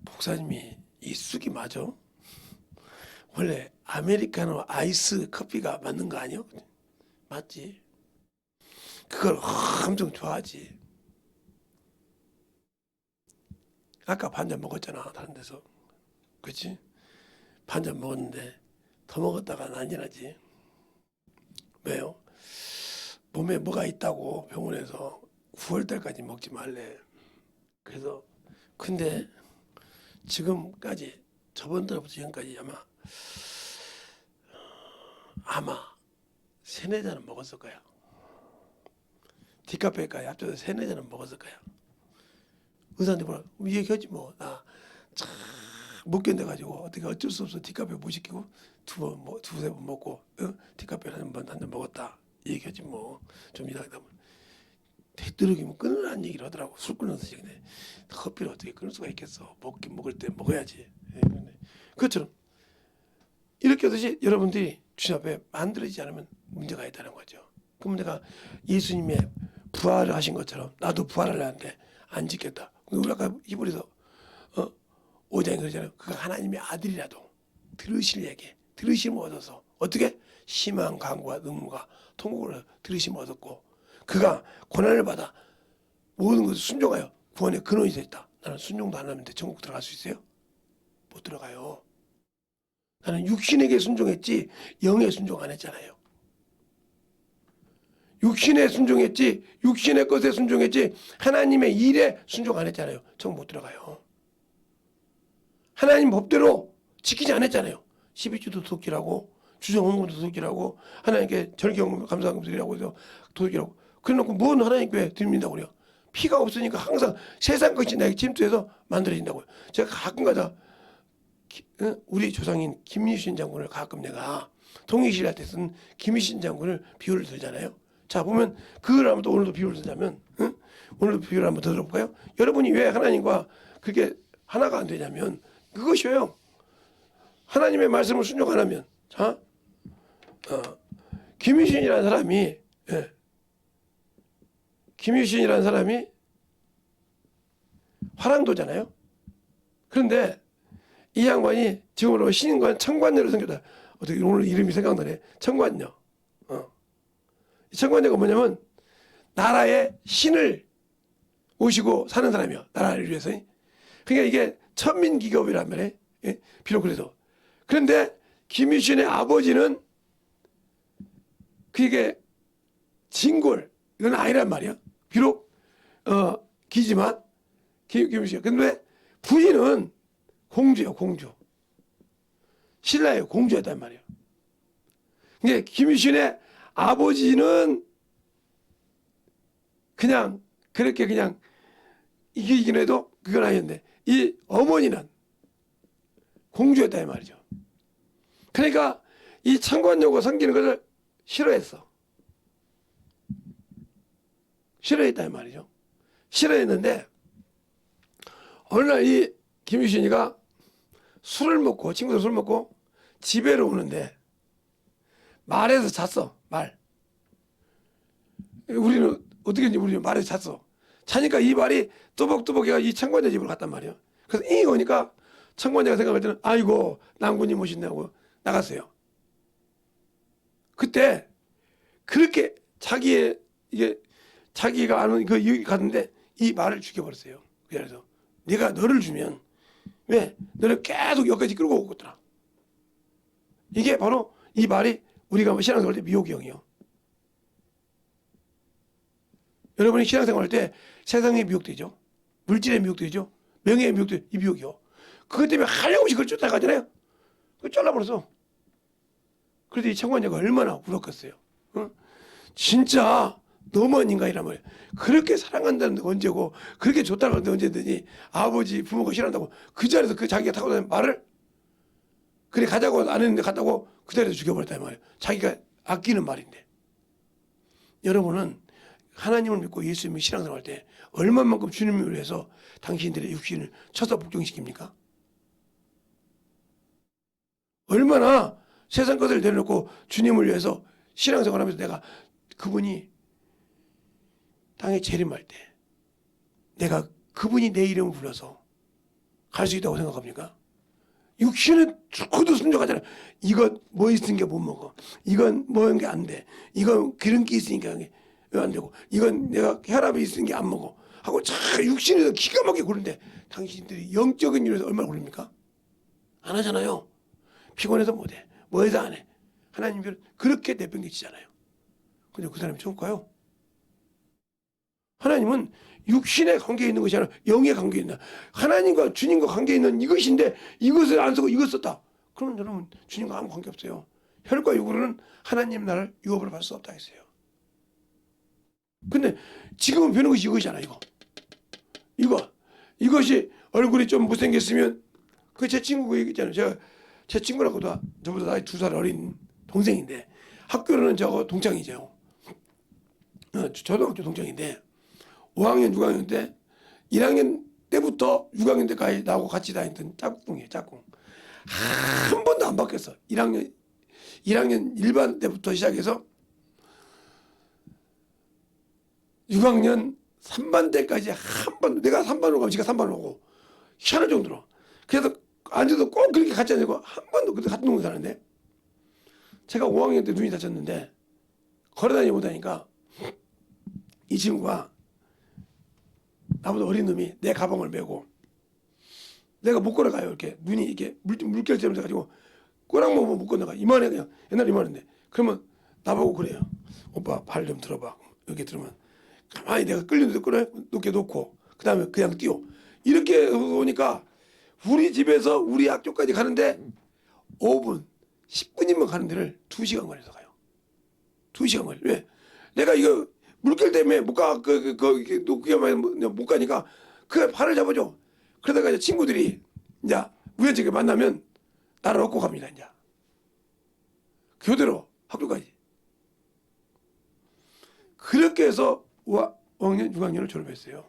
목사님이 이 쑥이 맞아? 원래 아메리카노 아이스 커피가 맞는 거 아니요? 맞지. 그걸 엄청 좋아하지. 아까 반잔 먹었잖아, 다른 데서. 그치? 반잔 먹었는데 더 먹었다가 난리 나지. 왜요? 몸에 뭐가 있다고 병원에서 9월달까지 먹지 말래. 그래서 근데 지금까지 저번 달부터 지금까지 아마 3-4잔은 먹었을 거야. 디카페까지 합쳐서 3-4잔은 먹었을 거야. 의사한테 뭐라 얘기하지 뭐. 나 참 못 견뎌가지고 어떻게 어쩔 수 없어 디카페 못 시키고 두세 번 먹고 디카페를 한 잔 먹었다. 얘기하지 뭐. 좀 이상하다 보면 되도록이면 끊으라는 얘기를 하더라고. 술 끊어서 근데 커피를 어떻게 끊을 수가 있겠어. 먹을 때 먹어야지. 그것처럼 이렇게 하듯이 여러분들이 주님 앞에 만들어지지 않으면 문제가 있다는 거죠. 그럼 내가 예수님의 부활을 하신 것처럼 나도 부활을 하는데 안 지켰다. 우리 아까 히브리서 5장에 그러잖아요. 그가 하나님의 아들이라도 들으심을 얻어서 어떻게? 심한 강구와 능무가 통곡을 들으심을 얻었고 그가 고난을 받아 모든 것을 순종하여 구원의 근원이 됐다. 나는 순종도 안 하면 천국 들어갈 수 있어요? 못 들어가요. 나는 육신에게 순종했지 영에 순종 안 했잖아요. 육신에 순종했지 육신의 것에 순종했지 하나님의 일에 순종 안 했잖아요. 천국 못 들어가요. 하나님 법대로 지키지 않았잖아요. 12주도 도둑질하고 주정헌금도 도둑질하고 하나님께 절기헌금 감사헌금 드리라고 해서 도둑질하고 그래놓고 뭔 하나님께 드린다고 그래요. 피가 없으니까 항상 세상 것이 나에게 침투해서 만들어진다고요. 제가 가끔가다 우리 조상인 김유신 장군을 가끔 내가 통일시대 때 쓴 김유신 장군을 비유를 들잖아요. 자 보면 그걸 한번 또 오늘도 비유를 들자면 오늘도 비유를 한번 더 들어볼까요? 여러분이 왜 하나님과 그게 하나가 안 되냐면 그것이에요. 하나님의 말씀을 순종 안 하면 자 김유신이라는 사람이 김유신이라는 사람이 화랑도잖아요. 그런데 이 양반이 지금으로 신관 청관녀로 생겼다. 어떻게 오늘 이름이 생각나네. 청관녀. 이 청관녀가 뭐냐면 나라의 신을 모시고 사는 사람이야. 나라를 위해서. 그러니까 이게 천민기업이란 말이에요. 예? 비록 그래도. 그런데 김유신의 아버지는 그게 진골 이건 아니란 말이야. 비록 기지만 김유신. 근데 부인은 공주예요. 공주. 신라예요. 공주였단 말이에요. 근데 김유신의 아버지는 그냥 그렇게 그냥 이기긴 해도 그건 아니었는데 이 어머니는 공주였다 이 말이죠. 그러니까 이 청관녀가 섬기는 것을 싫어했어. 싫어했다 이 말이죠. 싫어했는데 어느 날 이 김유신이가 술을 먹고 친구들 술 먹고 집에로 오는데 말에서 잤어. 말. 우리는 어떻게 했는지 우리는 말에서 잤어. 자니까 이 말이 또박또박해가 이 청관녀 집으로 갔단 말이야. 그래서 잉 오니까 청관녀가 생각할 때는 아이고 난군님 오신네 하고 나갔어요. 그때 그렇게 자기가 아는 그 여기 갔는데 이 말을 죽여버렸어요. 그래서 내가 너를 주면 왜 너를 계속 여기까지 끌고 오고 있더라. 이게 바로 이 말이 우리가 신앙생활 할 때 미혹이형이요. 여러분이 신앙생활 할 때 세상에 미혹되죠. 물질에 미혹되죠. 명예에 미혹되죠. 이 미혹이요. 그것 때문에 하려없이 그걸 쫓아가잖아요. 그걸 잘라버렸어. 그래도 이 청관녀가 얼마나 울었겠어요. 어? 진짜 너무한 인간이란 말이에요. 그렇게 사랑한다는 데 언제고 그렇게 좋다는 데 언제더니 아버지 부모가 싫어한다고 그 자리에서 그 자기가 타고 다니는 말을 그래 가자고 안 했는데 갔다고 그 자리에서 죽여버렸단 말이에요. 자기가 아끼는 말인데. 여러분은 하나님을 믿고 예수님을 신앙생활할 때 얼마만큼 주님을 위해서 당신들의 육신을 쳐서 복종시킵니까? 얼마나 세상 것을 내려놓고 주님을 위해서 신앙생활하면서 내가 그분이 땅에 재림할 때 내가 그분이 내 이름을 불러서 갈 수 있다고 생각합니까? 육신은 죽어도 순종하잖아요. 이건 뭐 있은 게 못 먹어. 이건 뭐 한 게 안 돼. 이건 기름기 있으니까 안 되고. 이건 내가 혈압이 있으니 게 안 먹어. 하고 자 육신에서 기가 막히게 고르는데 당신들이 영적인 일에서 얼마나 고릅니까? 안 하잖아요. 피곤해서 못해. 뭐해서 안 해. 하나님은 그렇게 내팽개치잖아요. 근데 그 사람이 좋을까요? 하나님은 육신에 관계 있는 것이 아니라 영에 관계 있는 하나님과 주님과 관계 있는 이것인데 이것을 안 쓰고 이것 썼다. 그러면 여러분 주님과 아무 관계 없어요. 혈과 육으로는 하나님 나라를 유업을 받을 수 없다 했어요. 근데 지금은 배우는 것이 이것이잖아. 이것이 얼굴이 좀 못생겼으면 그 제 친구 그 얘기했잖아요. 제 친구라고도 저보다 나이 2살 어린 동생인데 학교로는 저거 동창이죠. 초등학교 동창인데 5학년, 6학년 때 1학년 때부터 6학년 때까지 나하고 같이 다녔던 짝꿍이에요. 짝꿍. 한 번도 안 바뀌었어. 1학년 일반 때부터 시작해서 6학년 3반 때까지 한 번, 내가 3반으로 가면 지가 3반으로 오고 희한할 정도로. 그래서 앉아도 꼭 그렇게 같이 앉고 한 번도 그때 같은 동네 사는데 제가 5학년 때 눈이 다쳤는데 걸어다니고 다니까 이 친구가 나보다 어린 놈이 내 가방을 메고 내가 못 걸어가요. 이렇게 눈이 이렇게 물결처럼 돼가지고 꼬랑 먹으면 못 건너가. 이만해 그냥 옛날에 이만한데 그러면 나보고 그래요. 오빠 발 좀 들어봐. 이렇게 들으면 가만히 내가 끌리는데 끌어 높게 놓고 그 다음에 그냥 뛰어. 이렇게 오니까 우리 집에서 우리 학교까지 가는데 5분 10분이면 가는 데를 2시간 걸려서 가요. 2시간 걸려. 왜? 내가 이거 물결 때문에 못 가, 못 가니까 그 발을 잡아줘. 그러다가 이제 친구들이 이제 우연찮게 만나면 나를 얻고 갑니다. 이제 교대로 학교까지. 그렇게 해서 5학년, 6학년을 졸업했어요.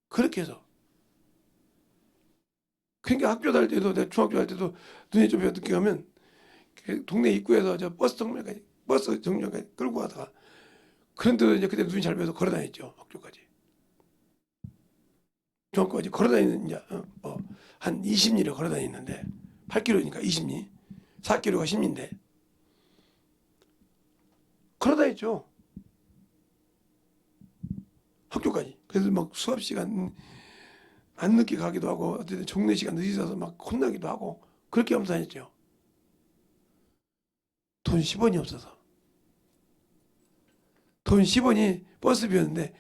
그렇게 해서. 그러니까 학교 다닐 때도 내가 중학교 다닐 때도 눈이 좀 늦게 가면 동네 입구에서 저 버스 정류장까지 끌고 가다가 그런데도 이제 그때 눈이 잘 보여서 걸어 다녔죠. 학교까지. 중학교까지 걸어 다니는 이제 한 20리를 걸어 다녔는데 8km니까 20리, 4km가 10리인데 걸어 다녔죠. 학교까지. 그래서 막 수업 시간 안 늦게 가기도 하고 어쨌든 종례 시간 늦어서 막 혼나기도 하고 그렇게 하면서 다녔죠. 돈 10원이 없어서. 돈 10원이 버스비였는데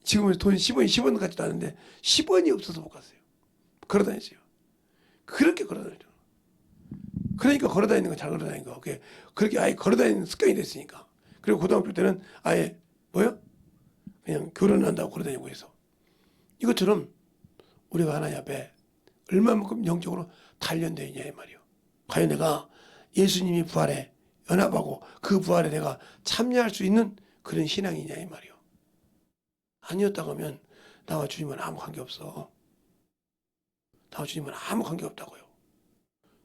지금은 돈 10원이 10원 같지도 않은데 10원이 없어서 못 갔어요. 걸어 다녔어요. 그렇게 걸어 다녔죠. 그러니까 걸어 다니는 건 잘 걸어 다니는 거. 그렇게 아예 걸어 다니는 습관이 됐으니까. 그리고 고등학교 때는 아예 뭐요? 그냥 결혼한다고 걸어 다니고 해서. 이것처럼 우리가 하나님 앞에 얼마만큼 영적으로 단련되어 있냐 이 말이요. 과연 내가 예수님이 부활에 연합하고 그 부활에 내가 참여할 수 있는 그런 신앙이냐 이 말이요. 아니었다고 하면 나와 주님은 아무 관계없어. 나와 주님은 아무 관계없다고요.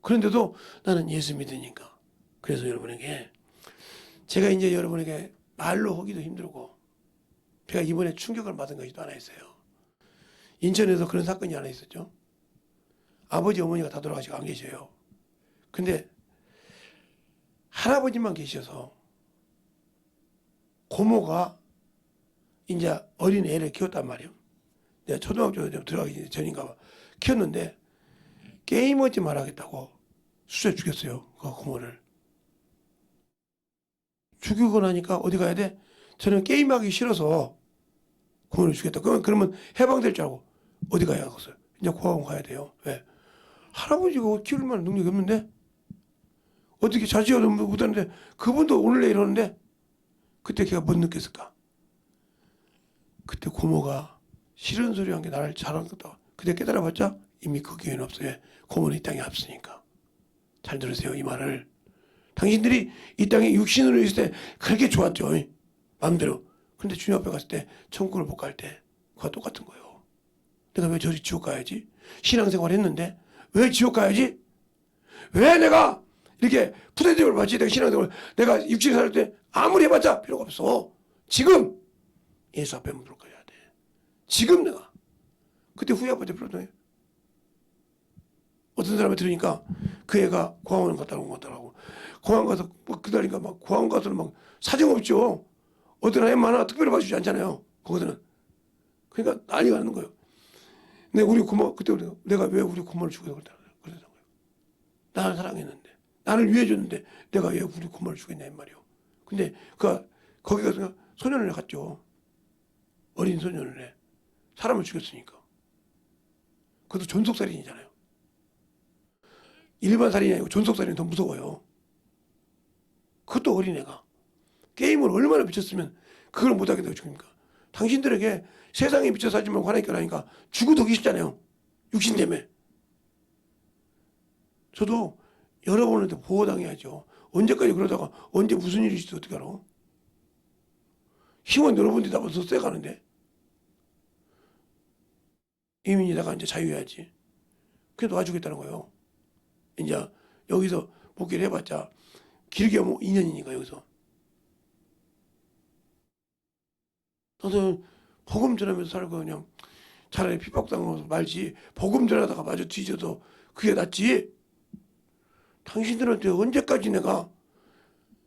그런데도 나는 예수 믿으니까. 그래서 여러분에게 제가 이제 여러분에게 말로 하기도 힘들고 제가 이번에 충격을 받은 것이 또 하나 있어요. 인천에서 그런 사건이 하나 있었죠. 아버지 어머니가 다 돌아가시고 안 계셔요. 근데 할아버지만 계셔서 고모가 이제 어린 애를 키웠단 말이에요. 내가 초등학교 좀 들어가기 전인가 봐. 키웠는데 게임하지 말아야겠다고 수술 죽였어요. 그 고모를. 죽이고 나니까 어디 가야 돼? 저는 게임하기 싫어서 고모를 죽였다. 그러면 해방될 줄 알고 어디 가야 하겠어요? 이제 고아원 가야 돼요. 왜? 할아버지가 키울 만한 능력이 없는데 어떻게 자식을 못하는데 그분도 오늘 내일 하는데 그때 걔가 못 느꼈을까? 그때 고모가 싫은 소리 한 게 나를 잘하겠다. 그때 깨달아봤자 이미 그 기회는 없어요. 고모는 이 땅에 없으니까. 잘 들으세요. 이 말을. 당신들이 이 땅에 육신으로 있을 때 그렇게 좋았죠. 마음대로. 근데 주님 앞에 갔을 때 천국을 못 갈 때 그와 똑같은 거예요. 내가 왜 저리 지옥 가야지? 신앙생활 했는데 왜 지옥 가야지? 왜 내가 이렇게 푸대접을 받지? 내가 신앙생활 내가 육신에 살 때 아무리 해봤자 필요가 없어. 지금 예수 앞에 무릎 꿇어야 돼. 지금 내가 그때 후회하고 필요도 해. 어떤 사람이 들으니까 그 애가 공항을 갔다 온 것 같더라고. 공항 가서 막 그다니까 막 공항 가서는 막 사정 없죠. 어떤 애만 하나 특별히 봐주지 않잖아요. 거기서는. 그러니까 난리가 나는 거예요. 근데 우리 고모 그때 내가 왜 우리 고모를 죽이려고 그러는 거예요. 나를 사랑했는데 나를 위해줬는데 내가 왜 우리 고모를 죽였냐 이 말이요. 근데 거기 가서 소년을 갔죠. 어린 소년을 해. 사람을 죽였으니까. 그것도 존속살인이잖아요. 일반 살인이 아니고 존속살인이 더 무서워요. 그것도 어린애가 게임을 얼마나 미쳤으면 그걸 못하게 되고 죽입니까? 당신들에게 세상에 미쳐 살지 말고 하나님께 하니까 죽어도 하기 쉽잖아요. 육신 때문에. 저도 여러 번한테 보호당해야죠. 언제까지 그러다가 언제 무슨 일이 있을지 어떻게 알아? 힘은 여러분들이 다 벌써 쎄가는데 이민이다가 이제 자유해야지. 그게 놔주겠다는 거예요. 이제 여기서 복귀를 해봤자 길게 뭐 2년이니까 여기서. 나도 복음 전하면서 살고 그냥 차라리 핍박당하면서 말지 복음 전하다가 마저 뒤져도 그게 낫지. 당신들한테 언제까지 내가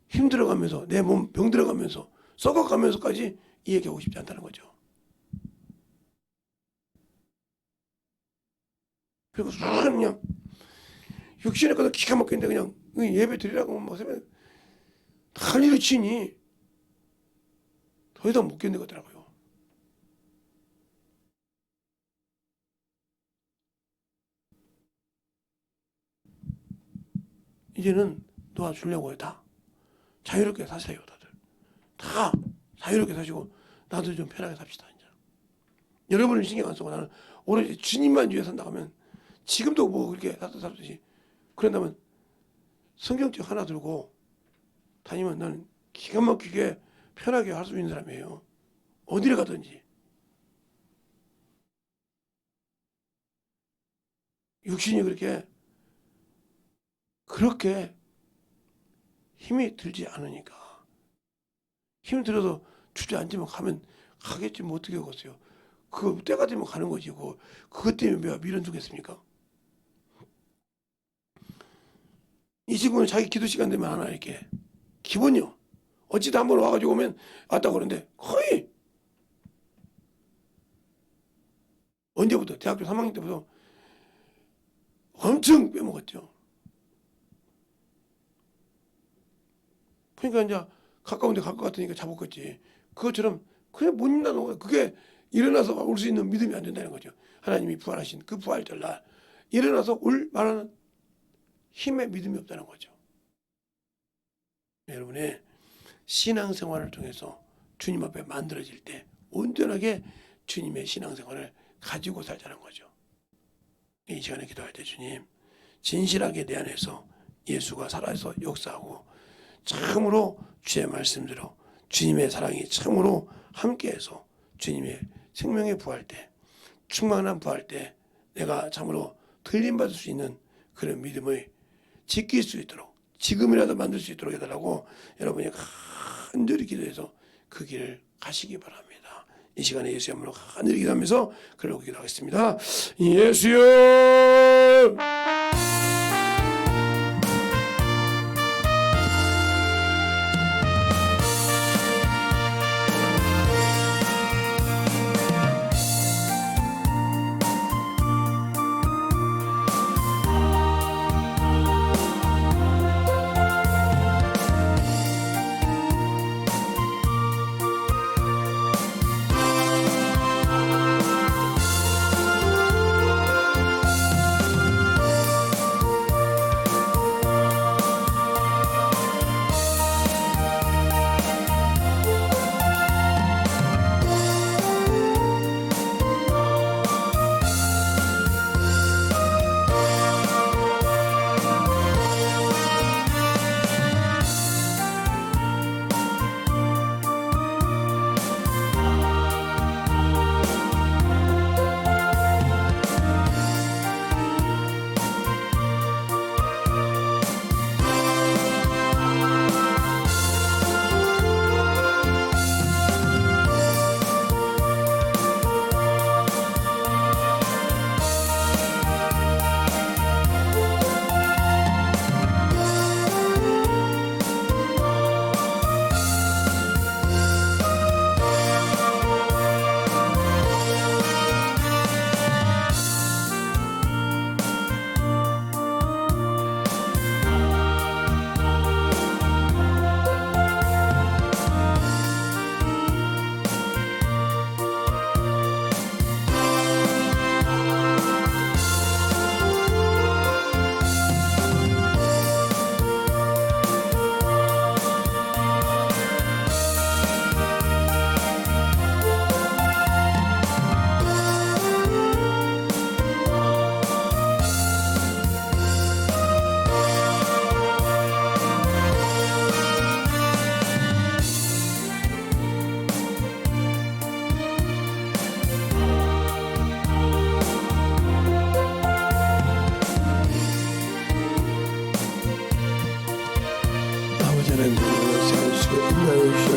힘들어가면서 내 몸 병들어가면서 썩어가면서까지 이 얘기하고 싶지 않다는 거죠. 그리고 그냥 육신에 가서 기가 막히는데 그냥 예배 드리라고 막 새벽에 난리를 치니 더 이상 못 견디겠더라고요. 이제는 도와주려고 해요. 다 자유롭게 사세요. 다들 다 자유롭게 사시고 나도 좀 편하게 삽시다. 이제 여러분은 신경 안 쓰고 나는 오로지 주님만 위해 산다고 하면 지금도 뭐 그렇게 살듯이 그런다면 성경책 하나 들고 다니면 나는 기가 막히게 편하게 할 수 있는 사람이에요. 어디를 가든지. 육신이 그렇게 힘이 들지 않으니까. 힘이 들어서 주저앉으면 가겠지 뭐 어떻게 하겠어요. 그거 때가 되면 가는 거지. 그것 때문에 왜 밀어두겠습니까? 이 친구는 자기 기도 시간 되면 하나 이렇게 기본이요. 어찌다 한번 와가지고 오면 왔다고 그러는데 거의 언제부터 대학교 3학년 때부터 엄청 빼먹었죠. 그러니까 이제 가까운 데 갈 것 같으니까 잡았겠지. 그것처럼 그냥 못 일어나는 거야. 그게 일어나서 올 수 있는 믿음이 안 된다는 거죠. 하나님이 부활하신 그 부활절 날 일어나서 올 만한 힘의 믿음이 없다는 거죠. 여러분의 신앙생활을 통해서 주님 앞에 만들어질 때 온전하게 주님의 신앙생활을 가지고 살자는 거죠. 이 시간에 기도할 때 주님 진실하게 내 안에서 예수가 살아서 역사하고 참으로 주의 말씀대로 주님의 사랑이 참으로 함께해서 주님의 생명의 부활 때 충만한 부활 때 내가 참으로 들림받을 수 있는 그런 믿음을 지킬 수 있도록 지금이라도 만들 수 있도록 해달라고 여러분이 간절히 기도해서 그 길을 가시기 바랍니다. 이 시간에 예수의 이름으로 간절히 기도하면서 그러고 기도하겠습니다. 예수여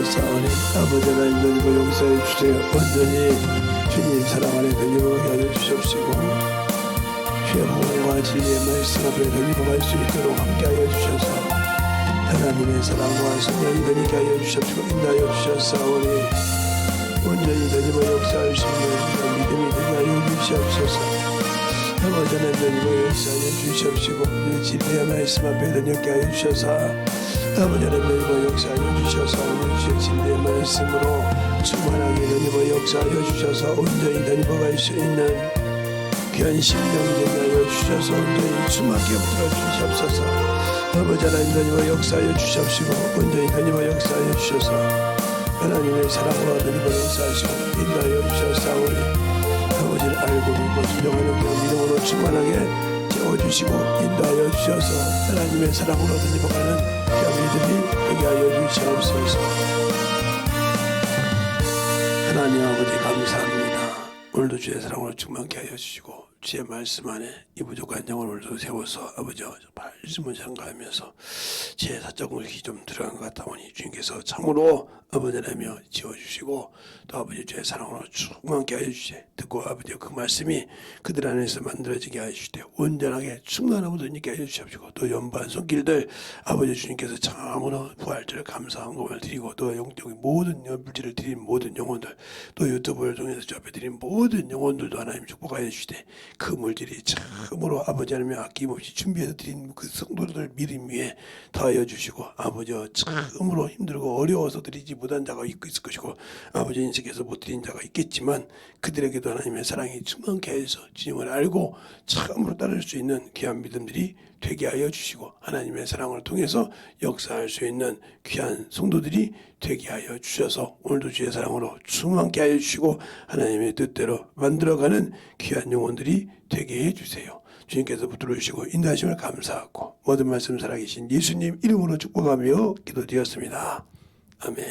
주셨사오니 아버지 하나님 너희가 용서해 주세요. 온전히 주님 사랑 안에 너희가 하여 주시옵시고 주의 복음과 진리의 말씀 앞에 너희가 갈 수 있도록 함께하여 주셔서 하나님의 사랑과 성령이 너희가 하여 주시옵시고 인도하여 주셨사오니 온전히 너희가 역사할 수 있는 믿음이 되게 하여 주시옵소서. 아버지 하나님 너희가 역사하여 주시옵시고 이 진리의 말씀 앞에 너희가 하여 주셔서 아버지 하나님 너희가 역사하여 주셔서 오늘 주의 진리의 말씀으로 충만하게 너희가 역사하여 주셔서 온전히 너희가 갈 수 있는 귀한 심령이 되게 하여 주셔서 온전히 충만하게 붙들어 주시옵소서. 아버지 하나님 너희가 역사하여 주시옵시고 온전히 너희가 역사하여 주셔서 하나님의 사랑으로 너희가 역사하시고 인도하여 주셨사오니 아버지를 알고 믿고 순종하는 그 믿음으로 충만하게 채워주시고 인도하여 주셔서 하나님의 사랑으로 너희가 가는 그 믿음이 되게 하여 주시옵소서. 하나님 아버지 감사합니다. 오늘도 주의 사랑으로 충만케 하여 주시고 주의 말씀 안에 이 부족한 영을 오늘도 세워서 아버지 말씀을 상가하면서 제 사적 물기 좀 들어간 것 같아오니 주님께서 참으로 아버지 하나며 지어주시고 또 아버지 주의 사랑으로 충만케 하여 주시되 듣고 아버지 그 말씀이 그들 안에서 만들어지게 하여 주시되 온전하게 충만한 모든님께 하여 주시옵시고 또 연반 손길들 아버지 주님께서 참으로 부활절 감사한 것을 드리고 또 영적인 모든 물질을 드린 모든 영혼들 또 유튜브를 통해서 접해드린 모든 영혼들도 하나님 축복하여 주시되 그 물질이 참으로 아버지 하나님 아낌없이 준비해서 드린 그 성도들 믿음 위에 더하여 주시고 아버지 참으로 힘들고 어려워서 드리지 못한 자가 있을 것이고 아버지 인생에서 못 드린 자가 있겠지만 그들에게도 하나님의 사랑이 충만케 해서 주님을 알고 참으로 따를 수 있는 귀한 믿음들이 되게 하여 주시고 하나님의 사랑을 통해서 역사할 수 있는 귀한 성도들이 되게 하여 주셔서 오늘도 주의 사랑으로 충만케 하여 주시고 하나님의 뜻대로 만들어가는 귀한 영혼들이 되게 해주세요. 주님께서 붙들어 주시고 인도하심을 감사하고 모든 말씀 살아계신 예수님 이름으로 축복하며 기도드렸습니다. 아멘.